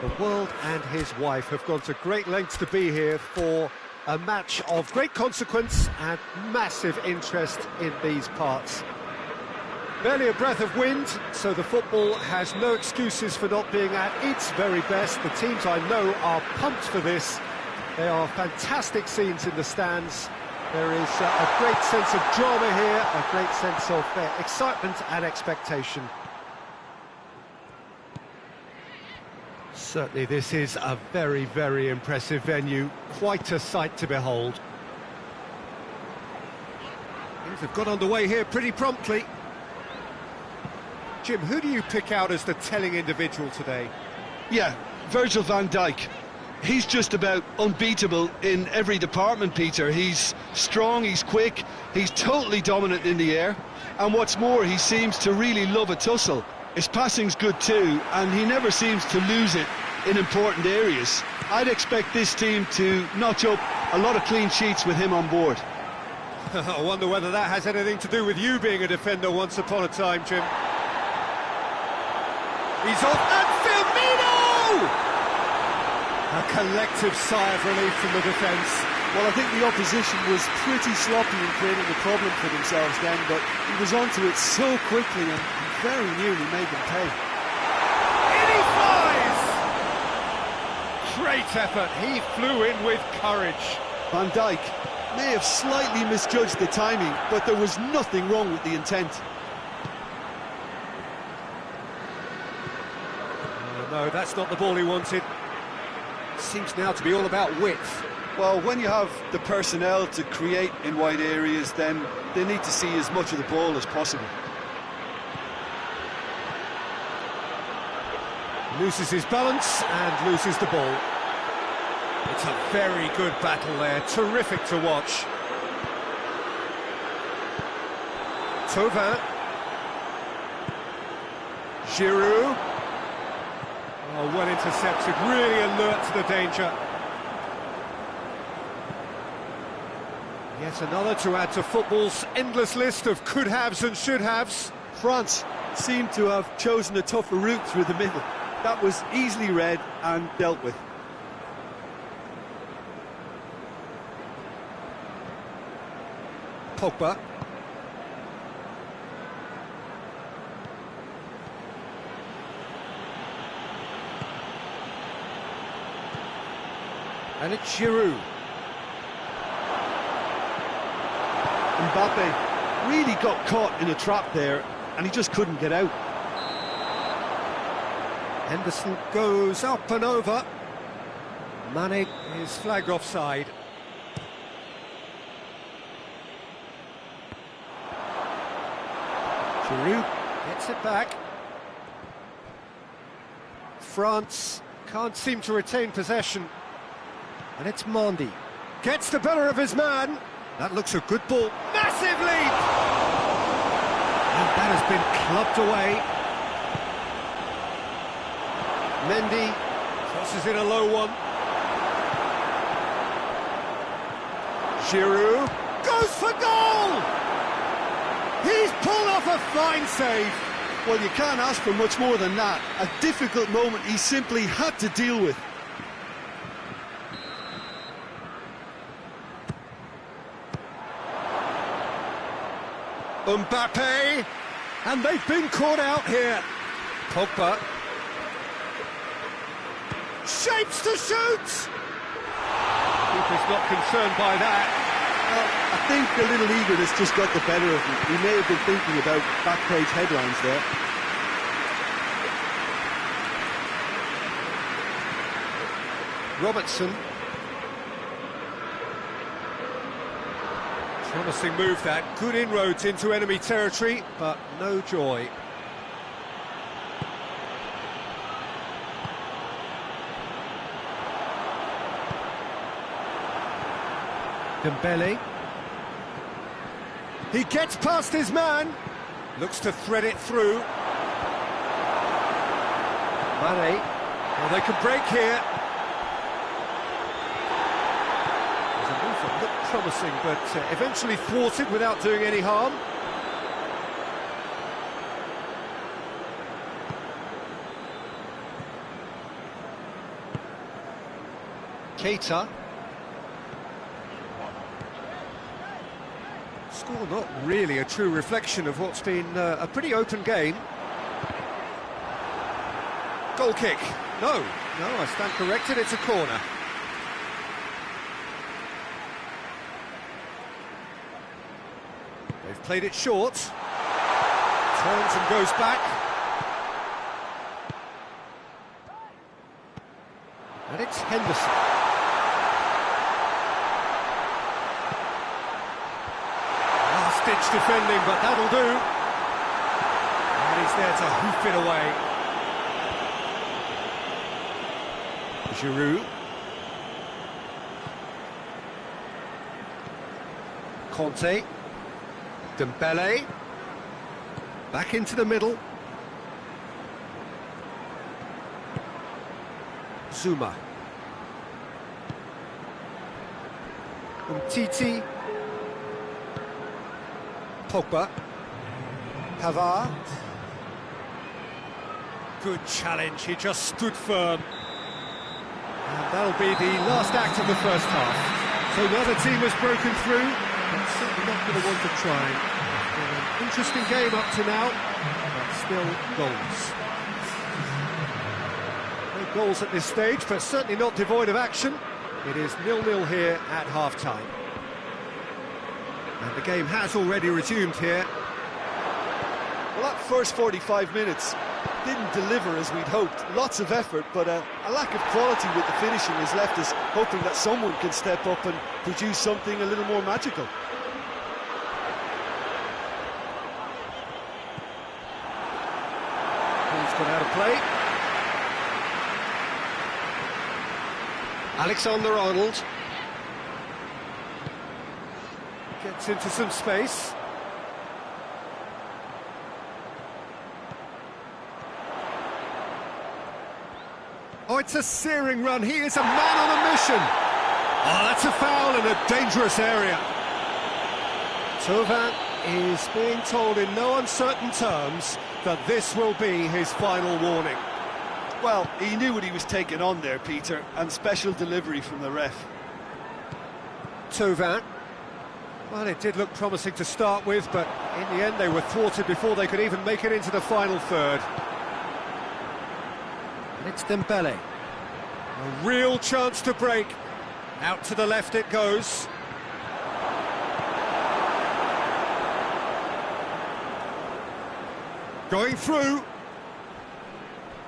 The world and his wife have gone to great lengths to be here for a match of great consequence and massive interest in these parts. Barely a breath of wind, so the football has no excuses for not being at its very best. The teams I know are pumped for this. There are fantastic scenes in the stands. There is a great sense of drama here, a great sense of excitement and expectation. Certainly this is a very, very impressive venue, quite a sight to behold. Things have got underway here pretty promptly. Jim, who do you pick out as the telling individual today? Yeah, Virgil van Dijk. He's just about unbeatable in every department, Peter. He's strong, he's quick, he's totally dominant in the air, and what's more, he seems to really love a tussle. His passing's good too, and he never seems to lose it in important areas. I'd expect this team to notch up a lot of clean sheets with him on board. I wonder whether that has anything to do with you being a defender once upon a time, Jim. He's off, and Firmino! A collective sigh of relief from the defence. Well, I think the opposition was pretty sloppy in creating a problem for themselves then, but he was onto it so quickly and very nearly made them pay. In he flies! Great effort, he flew in with courage. Van Dijk may have slightly misjudged the timing, but there was nothing wrong with the intent. No, that's not the ball he wanted. Seems now to be all about width. Well, when you have the personnel to create in wide areas, then they need to see as much of the ball as possible. Loses his balance and loses the ball. It's a very good battle there, terrific to watch. Thauvin. Giroud. Oh, well intercepted, really alert to the danger. Yet another to add to football's endless list of could-haves and should-haves. France seemed to have chosen a tougher route through the middle. That was easily read and dealt with. Pogba. And it's Giroud. Mbappe really got caught in a trap there, and he just couldn't get out. Henderson goes up and over. Mane is flagged offside. Giroud gets it back. France can't seem to retain possession. And it's Mendy. Gets the better of his man. That looks a good ball. Massive lead! And that has been clubbed away. Mendy crosses in a low one. Giroud goes for goal! He's pulled off a fine save. Well, you can't ask for much more than that. A difficult moment he simply had to deal with. Mbappe, and they've been caught out here. Pogba shapes to shoot. Keeper's not concerned by that. Well, I think a little eagerness just got the better of him. He may have been thinking about back page headlines there. Robertson. Promising move that, good inroads into enemy territory, but no joy. Dembele. He gets past his man, looks to thread it through. Mane, well, they can break here. There's a move from looked promising, but eventually thwarted without doing any harm. Keita. Score not really a true reflection of what's been a pretty open game. Goal kick. No, I stand corrected, it's a corner. They've played it short. Turns and goes back. And it's Henderson. Last-ditch defending, but that'll do. And he's there to hoof it away. Giroud. Conte. Dembele. Back into the middle. Zuma. Umtiti. Pogba. Pavard. Good challenge, he just stood firm. And that'll be the last act of the first half. So neither team has broken through, but certainly not going to want to try. An interesting game up to now, but still goals. No goals at this stage, but certainly not devoid of action. It is 0-0 here at half-time. And the game has already resumed here. Well, that first 45 minutes didn't deliver as we'd hoped. Lots of effort, but a lack of quality with the finishing has left us hoping that someone can step up and produce something a little more magical. Ball's gone out of play. Alexander-Arnold gets into some space. Oh, it's a searing run. He is a man on a mission. Oh, that's a foul in a dangerous area. Thauvin is being told in no uncertain terms that this will be his final warning. Well, he knew what he was taking on there, Peter, and special delivery from the ref. Thauvin. Well, it did look promising to start with, but in the end they were thwarted before they could even make it into the final third. And it's Dembele. A real chance to break. Out to the left it goes. Going through.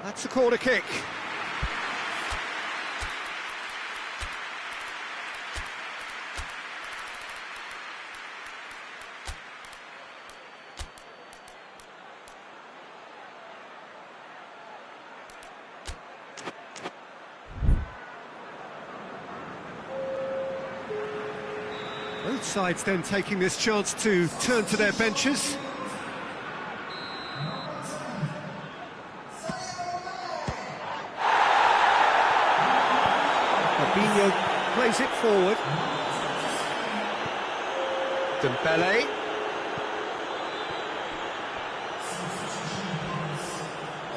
That's a corner kick. Both sides then taking this chance to turn to their benches. Fabinho plays it forward. Dembele.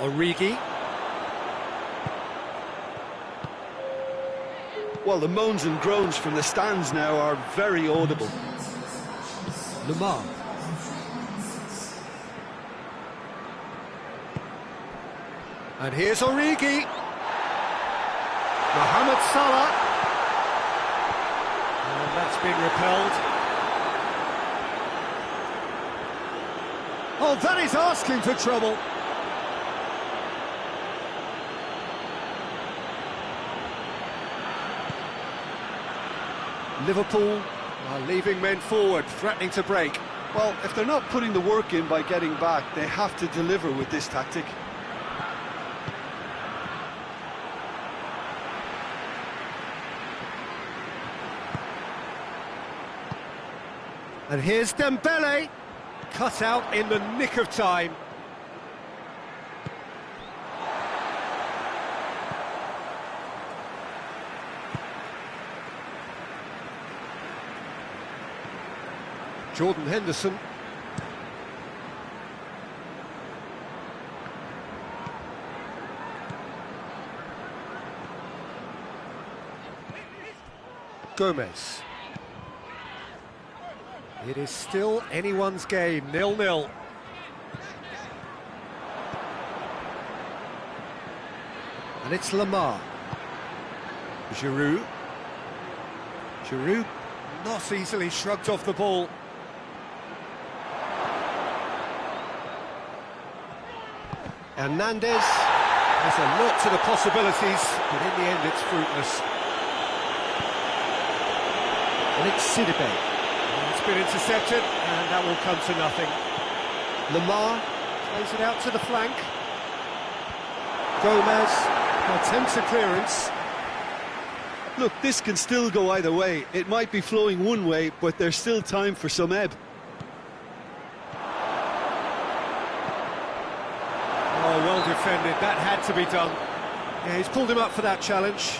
Origi. Well, the moans and groans from the stands now are very audible. Lemar. And here's Origi. Mohamed Salah. And that's been repelled. Oh, that is asking for trouble. Liverpool are leaving men forward, threatening to break. Well, if they're not putting the work in by getting back, they have to deliver with this tactic. And here's Dembele, cut out in the nick of time. Jordan Henderson. Gomez. It is still anyone's game, 0-0. And it's Lamar. Giroud. Giroud not easily shrugged off the ball. Hernandez has a lot to the possibilities, but in the end it's fruitless. And it's Sidibe. It's been intercepted, and that will come to nothing. Lamar plays it out to the flank. Gomez attempts a clearance. Look, this can still go either way. It might be flowing one way, but there's still time for some ebb. Oh, well defended. That had to be done. Yeah, he's pulled him up for that challenge.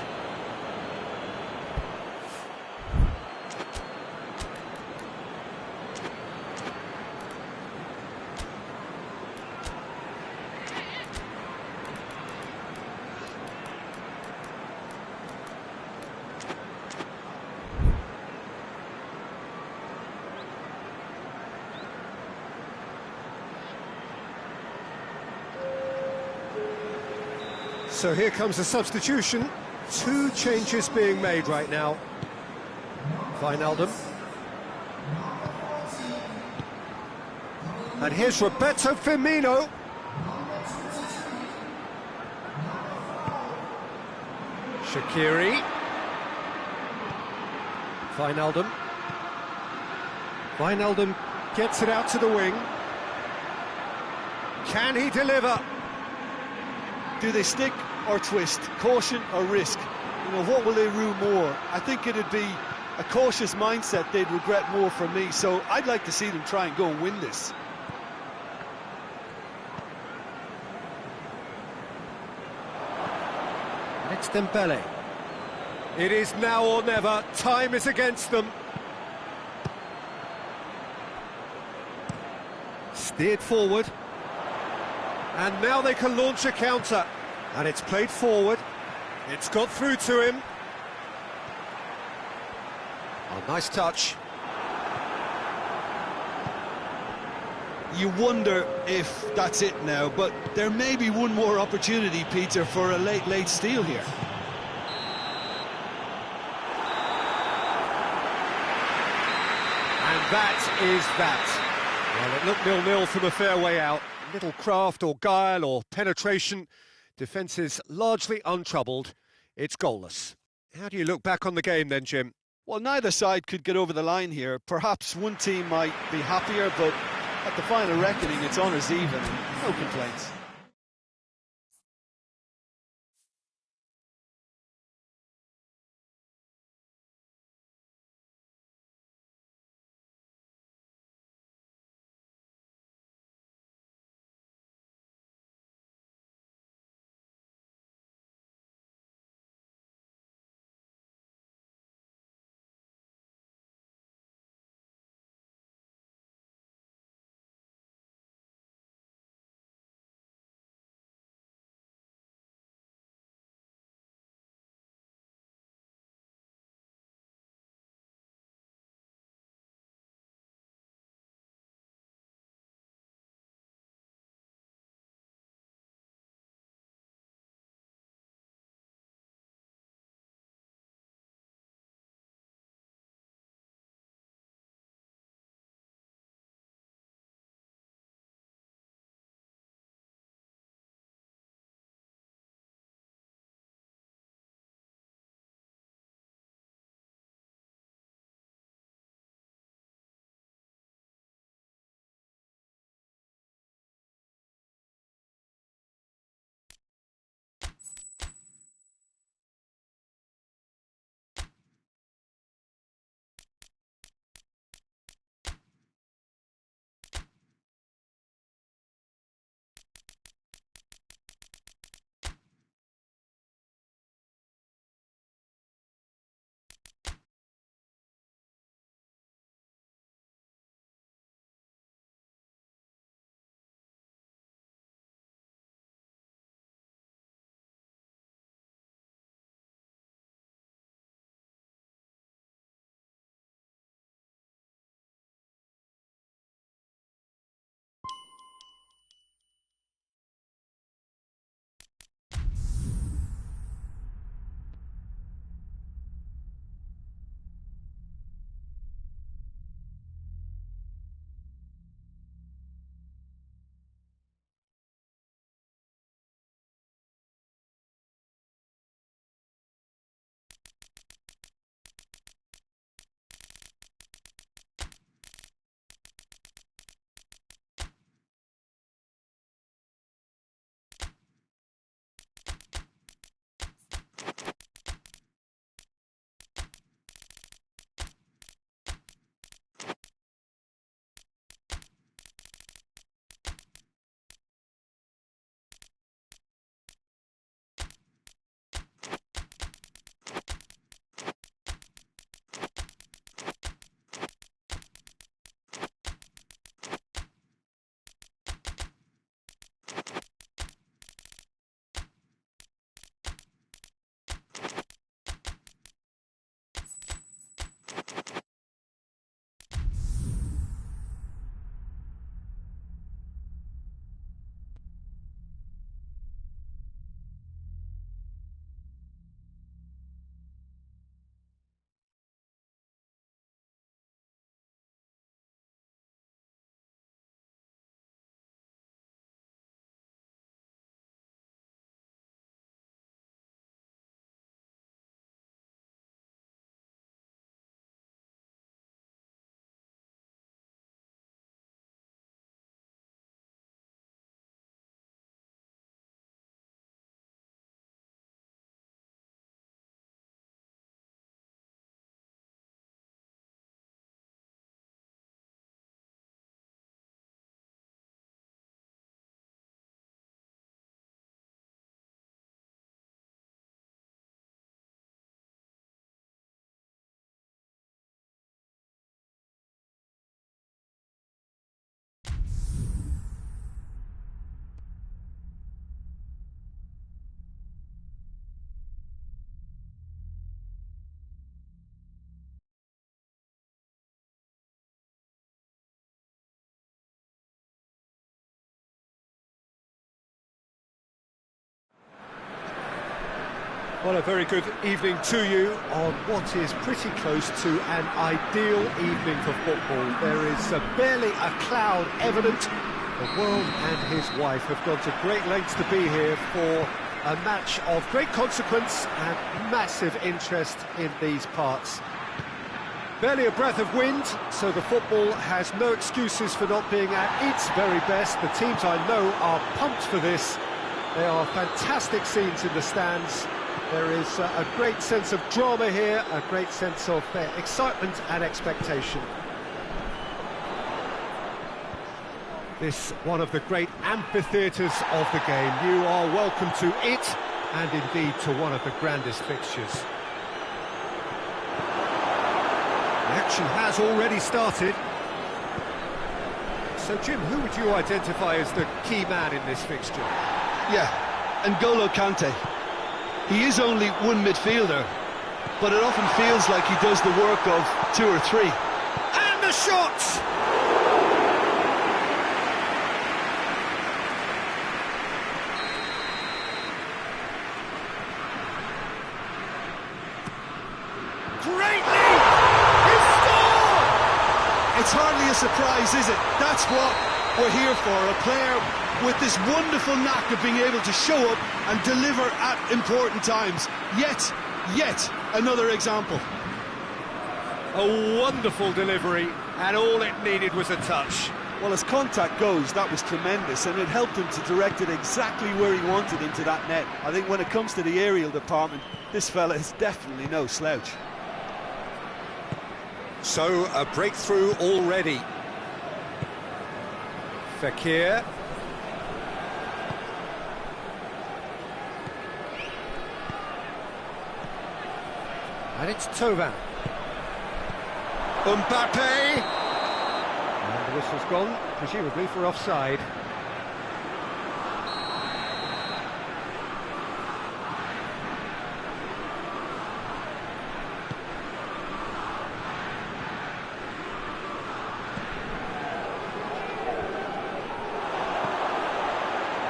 So here comes a substitution. 2 changes being made right now. Wijnaldum. And here's Roberto Firmino. Shaqiri. Wijnaldum. Wijnaldum gets it out to the wing. Can he deliver? Do they stick or twist? Caution or risk? You know, what will they rue more? I think it'd be a cautious mindset they'd regret more from me, so I'd like to see them try and go and win this. It's Dembele. It is now or never. Time is against them. Steered forward. And now they can launch a counter. And it's played forward. It's got through to him. Oh, nice touch. You wonder if that's it now, but there may be one more opportunity, Peter, for a late steal here. And that is that. Well, it looked 0-0 from a fair way out. Little craft or guile or penetration. Defence is largely untroubled. It's goalless. How do you look back on the game then, Jim? Well, neither side could get over the line here. Perhaps one team might be happier, but at the final reckoning, it's honours even. No complaints. Well, a very good evening to you on what is pretty close to an ideal evening for football. There is barely a cloud evident. The world and his wife have gone to great lengths to be here for a match of great consequence and massive interest in these parts. Barely a breath of wind, so the football has no excuses for not being at its very best. The teams I know are pumped for this. There are fantastic scenes in the stands. There is a great sense of drama here, a great sense of excitement and expectation. This one of the great amphitheatres of the game. You are welcome to it, and indeed to one of the grandest fixtures. The action has already started. So, Jim, who would you identify as the key man in this fixture? Yeah, N'Golo Kante. He is only one midfielder, but it often feels like he does the work of two or three. And the shot! Great lead! He scored! It's hardly a surprise, is it? That's what we're here for, a player with this wonderful knack of being able to show up and deliver at important times. Yet another example. A wonderful delivery, and all it needed was a touch. Well, as contact goes, that was tremendous, and it helped him to direct it exactly where he wanted into that net. I think when it comes to the aerial department, this fella is definitely no slouch. So, a breakthrough already. Fekir. And it's Thauvin. Mbappe. And the whistle's gone, presumably for offside.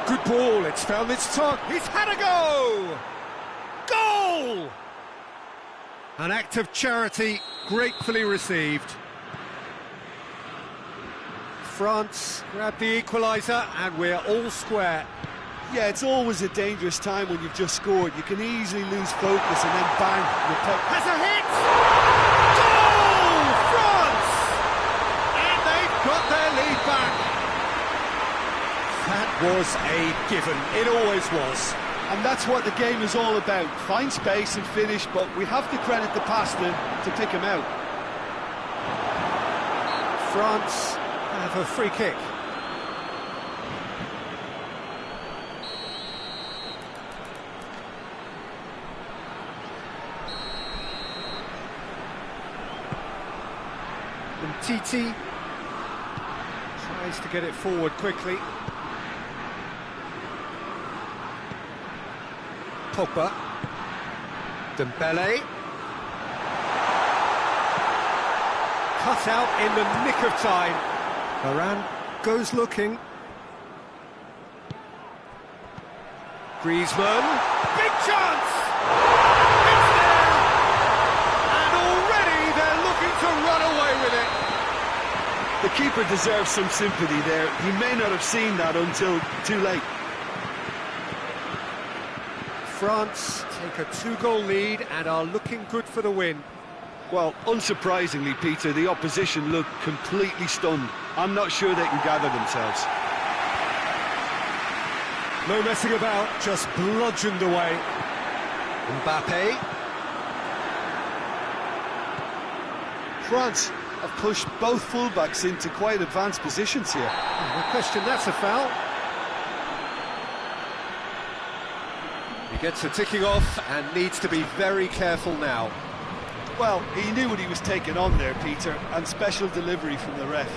Good ball, it's found its target. He's had a go! Goal! An act of charity, gratefully received. France grabbed the equaliser, and we're all square. Yeah, it's always a dangerous time when you've just scored. You can easily lose focus and then bang, Has a hit! Goal! France! And they've got their lead back. That was a given, it always was. And that's what the game is all about. Find space and finish, but we have to credit the passer to pick him out. France have a free kick. And Titi tries to get it forward quickly. Pogba, Dembele, cut out in the nick of time. Varane goes looking. Griezmann, big chance! It's there! And already they're looking to run away with it. The keeper deserves some sympathy there. He may not have seen that until too late. France take a 2-goal lead and are looking good for the win. Well, unsurprisingly, Peter, the opposition look completely stunned. I'm not sure they can gather themselves. No messing about, just bludgeoned away. Mbappe. France have pushed both fullbacks into quite advanced positions here. No question, that's a foul. He gets a ticking off and needs to be very careful now. Well, he knew what he was taking on there, Peter, and special delivery from the ref.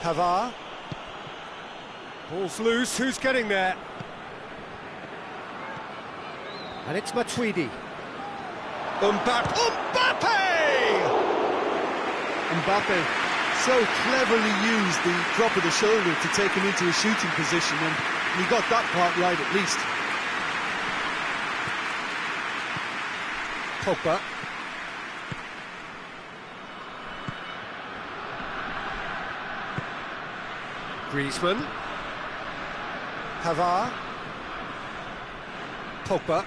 Pavard. Ball's loose, who's getting there? And it's Matuidi. Mbappe! Mbappe so cleverly used the drop of the shoulder to take him into a shooting position, and he got that part right at least. Pogba. Griezmann. Pavard. Pogba.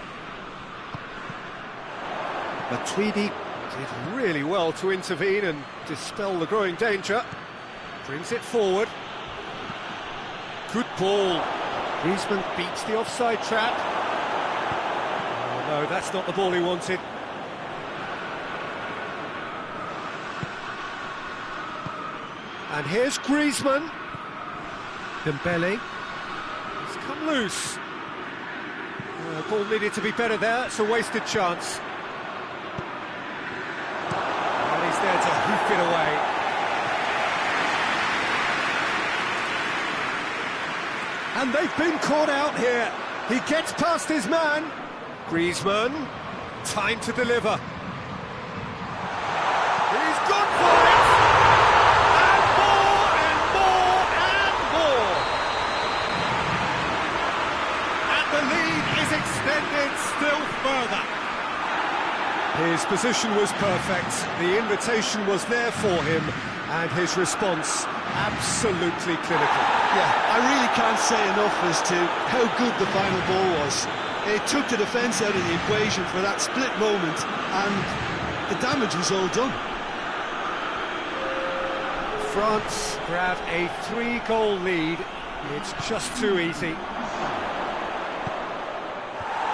Matuidi did really well to intervene and dispel the growing danger. Brings it forward. Good ball. Griezmann beats the offside trap. Oh no, that's not the ball he wanted. And here's Griezmann. Dembele. He's come loose. Ball needed to be better there, it's a wasted chance. And he's there to hoof it away. And they've been caught out here. He gets past his man. Griezmann, time to deliver. He's gone for it! And more and more and more! And the lead is extended still further. His position was perfect, the invitation was there for him, and his response absolutely clinical. Yeah, I really can't say enough as to how good the final ball was. It took the defence out of the equation for that split moment, and the damage was all done. France grab a 3-goal lead. It's just too easy.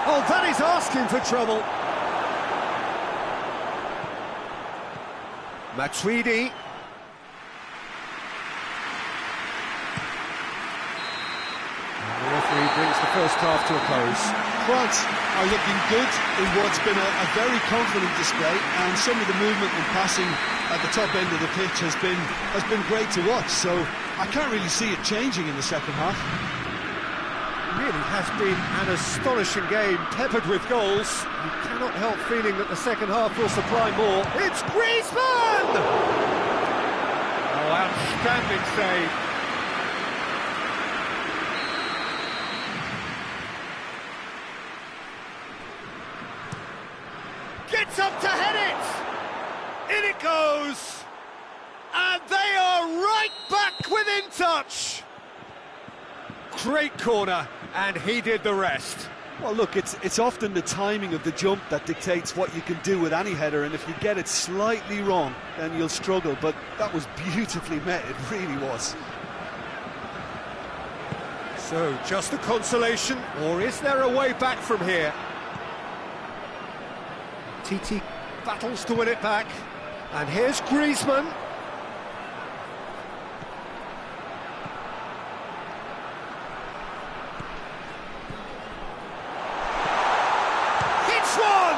Oh, that is asking for trouble. Matuidi. And the referee brings the first half to a close. France are looking good in what's been a very confident display, and some of the movement and passing at the top end of the pitch has been great to watch, so I can't really see it changing in the second half. It really has been an astonishing game, peppered with goals. You cannot help feeling that the second half will supply more. It's Griezmann! Oh, outstanding save. Gets up to head it! In it goes! And they are right back within touch! Great corner, and he did the rest. Well, look, it's often the timing of the jump that dictates what you can do with any header, and if you get it slightly wrong, then you'll struggle, but that was beautifully met, it really was. So, just a consolation, or is there a way back from here? Titi battles to win it back, and here's Griezmann. Hits one!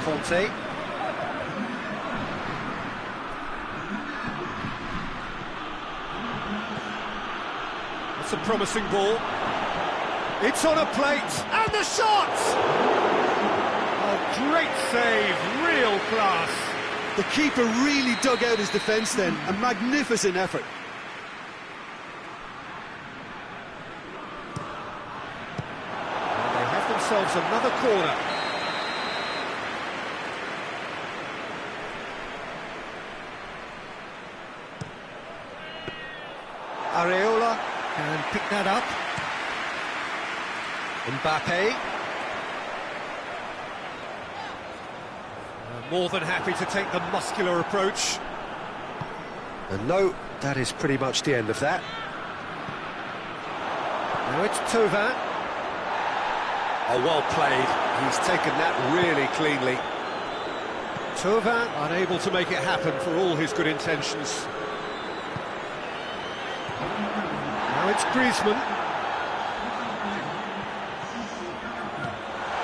Conte. That's a promising ball. It's on a plate, and the shot! Oh, great save, real class. The keeper really dug out his defence then, a magnificent effort. And they have themselves another corner. Areola can pick that up. Mbappe. More than happy to take the muscular approach. And no, that is pretty much the end of that. Now it's Thauvin. Oh, well played. He's taken that really cleanly. Thauvin unable to make it happen for all his good intentions. Now it's Griezmann.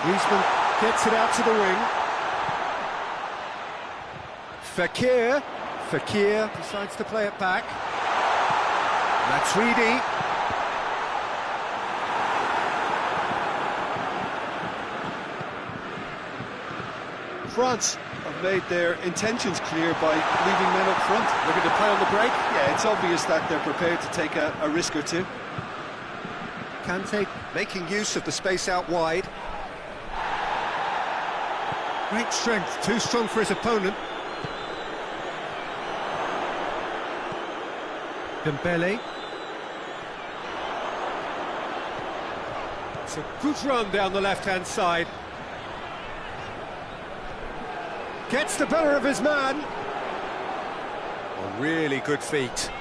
Griezmann gets it out to the wing. Fekir decides to play it back. Matuidi. France have made their intentions clear by leaving men up front. Looking to play on the break. Yeah, it's obvious that they're prepared to take a risk or two. Kante making use of the space out wide. Great strength, too strong for his opponent. Dembele. It's a good run down the left-hand side. Gets the better of his man. A really good feat.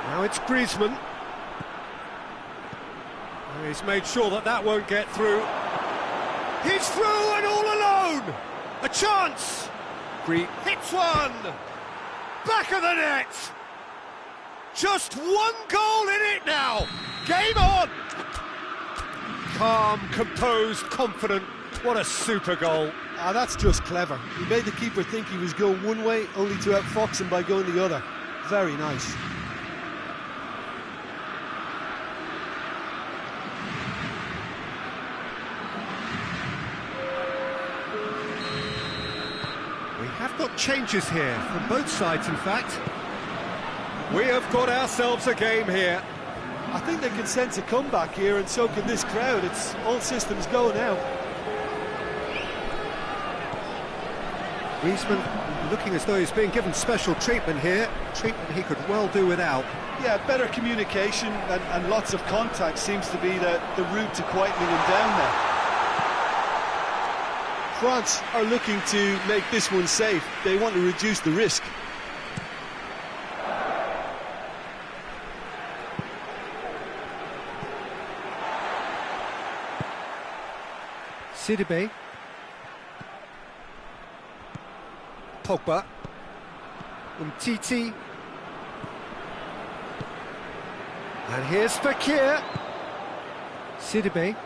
Now it's Griezmann. And he's made sure that that won't get through. He's through and all alone! A chance! Hits one! Back of the net! Just one goal in it now! Game on! Calm, composed, confident. What a super goal. Ah, that's just clever. He made the keeper think he was going one way, only to outfox him by going the other. Very nice. We have got changes here, from both sides in fact. We have got ourselves a game here. I think they can sense a comeback here, and so can this crowd. It's all systems go now. Griezmann looking as though he's being given special treatment here. Treatment he could well do without. Yeah, better communication and lots of contact seems to be the route to quietening him down there. France are looking to make this one safe. They want to reduce the risk. Sidibe. Pogba. Umtiti. And here's Fekir. Sidibe.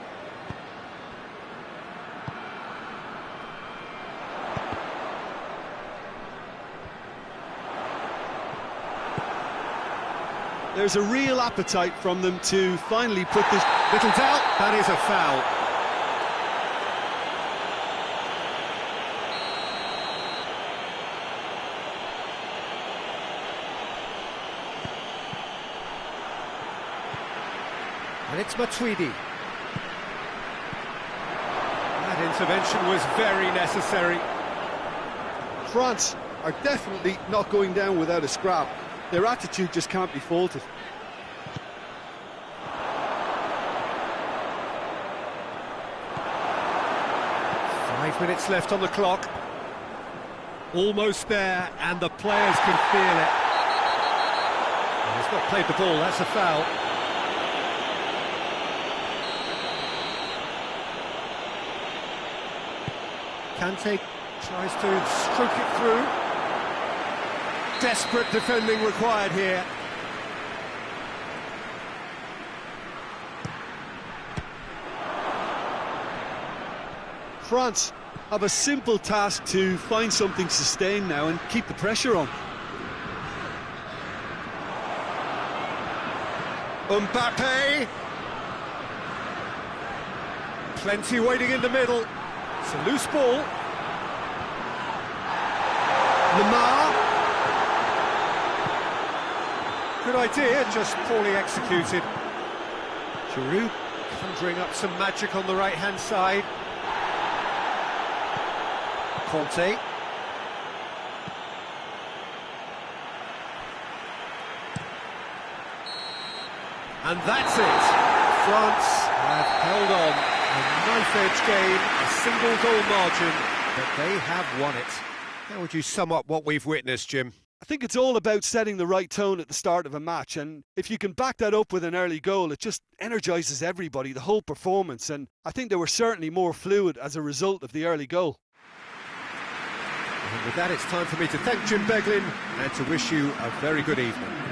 There's a real appetite from them to finally put this... Little doubt, that is a foul. And it's Matuidi. That intervention was very necessary. France are definitely not going down without a scrap. Their attitude just can't be faulted. Five minutes left on the clock. Almost there, and the players can feel it. And he's not played the ball, that's a foul. Kante tries to stroke it through. Desperate defending required here. France have a simple task to find something sustained now and keep the pressure on. Mbappe. Plenty waiting in the middle. It's a loose ball. Lemar. Good idea, just poorly executed. Giroud conjuring up some magic on the right-hand side. Conte. And that's it. France have held on. A knife-edge game, a single goal margin, but they have won it. How would you sum up what we've witnessed, Jim? think it's all about setting the right tone at the start of a match, and if you can back that up with an early goal, it just energises everybody, the whole performance, and I think they were certainly more fluid as a result of the early goal. And with that, it's time for me to thank Jim Beglin and to wish you a very good evening.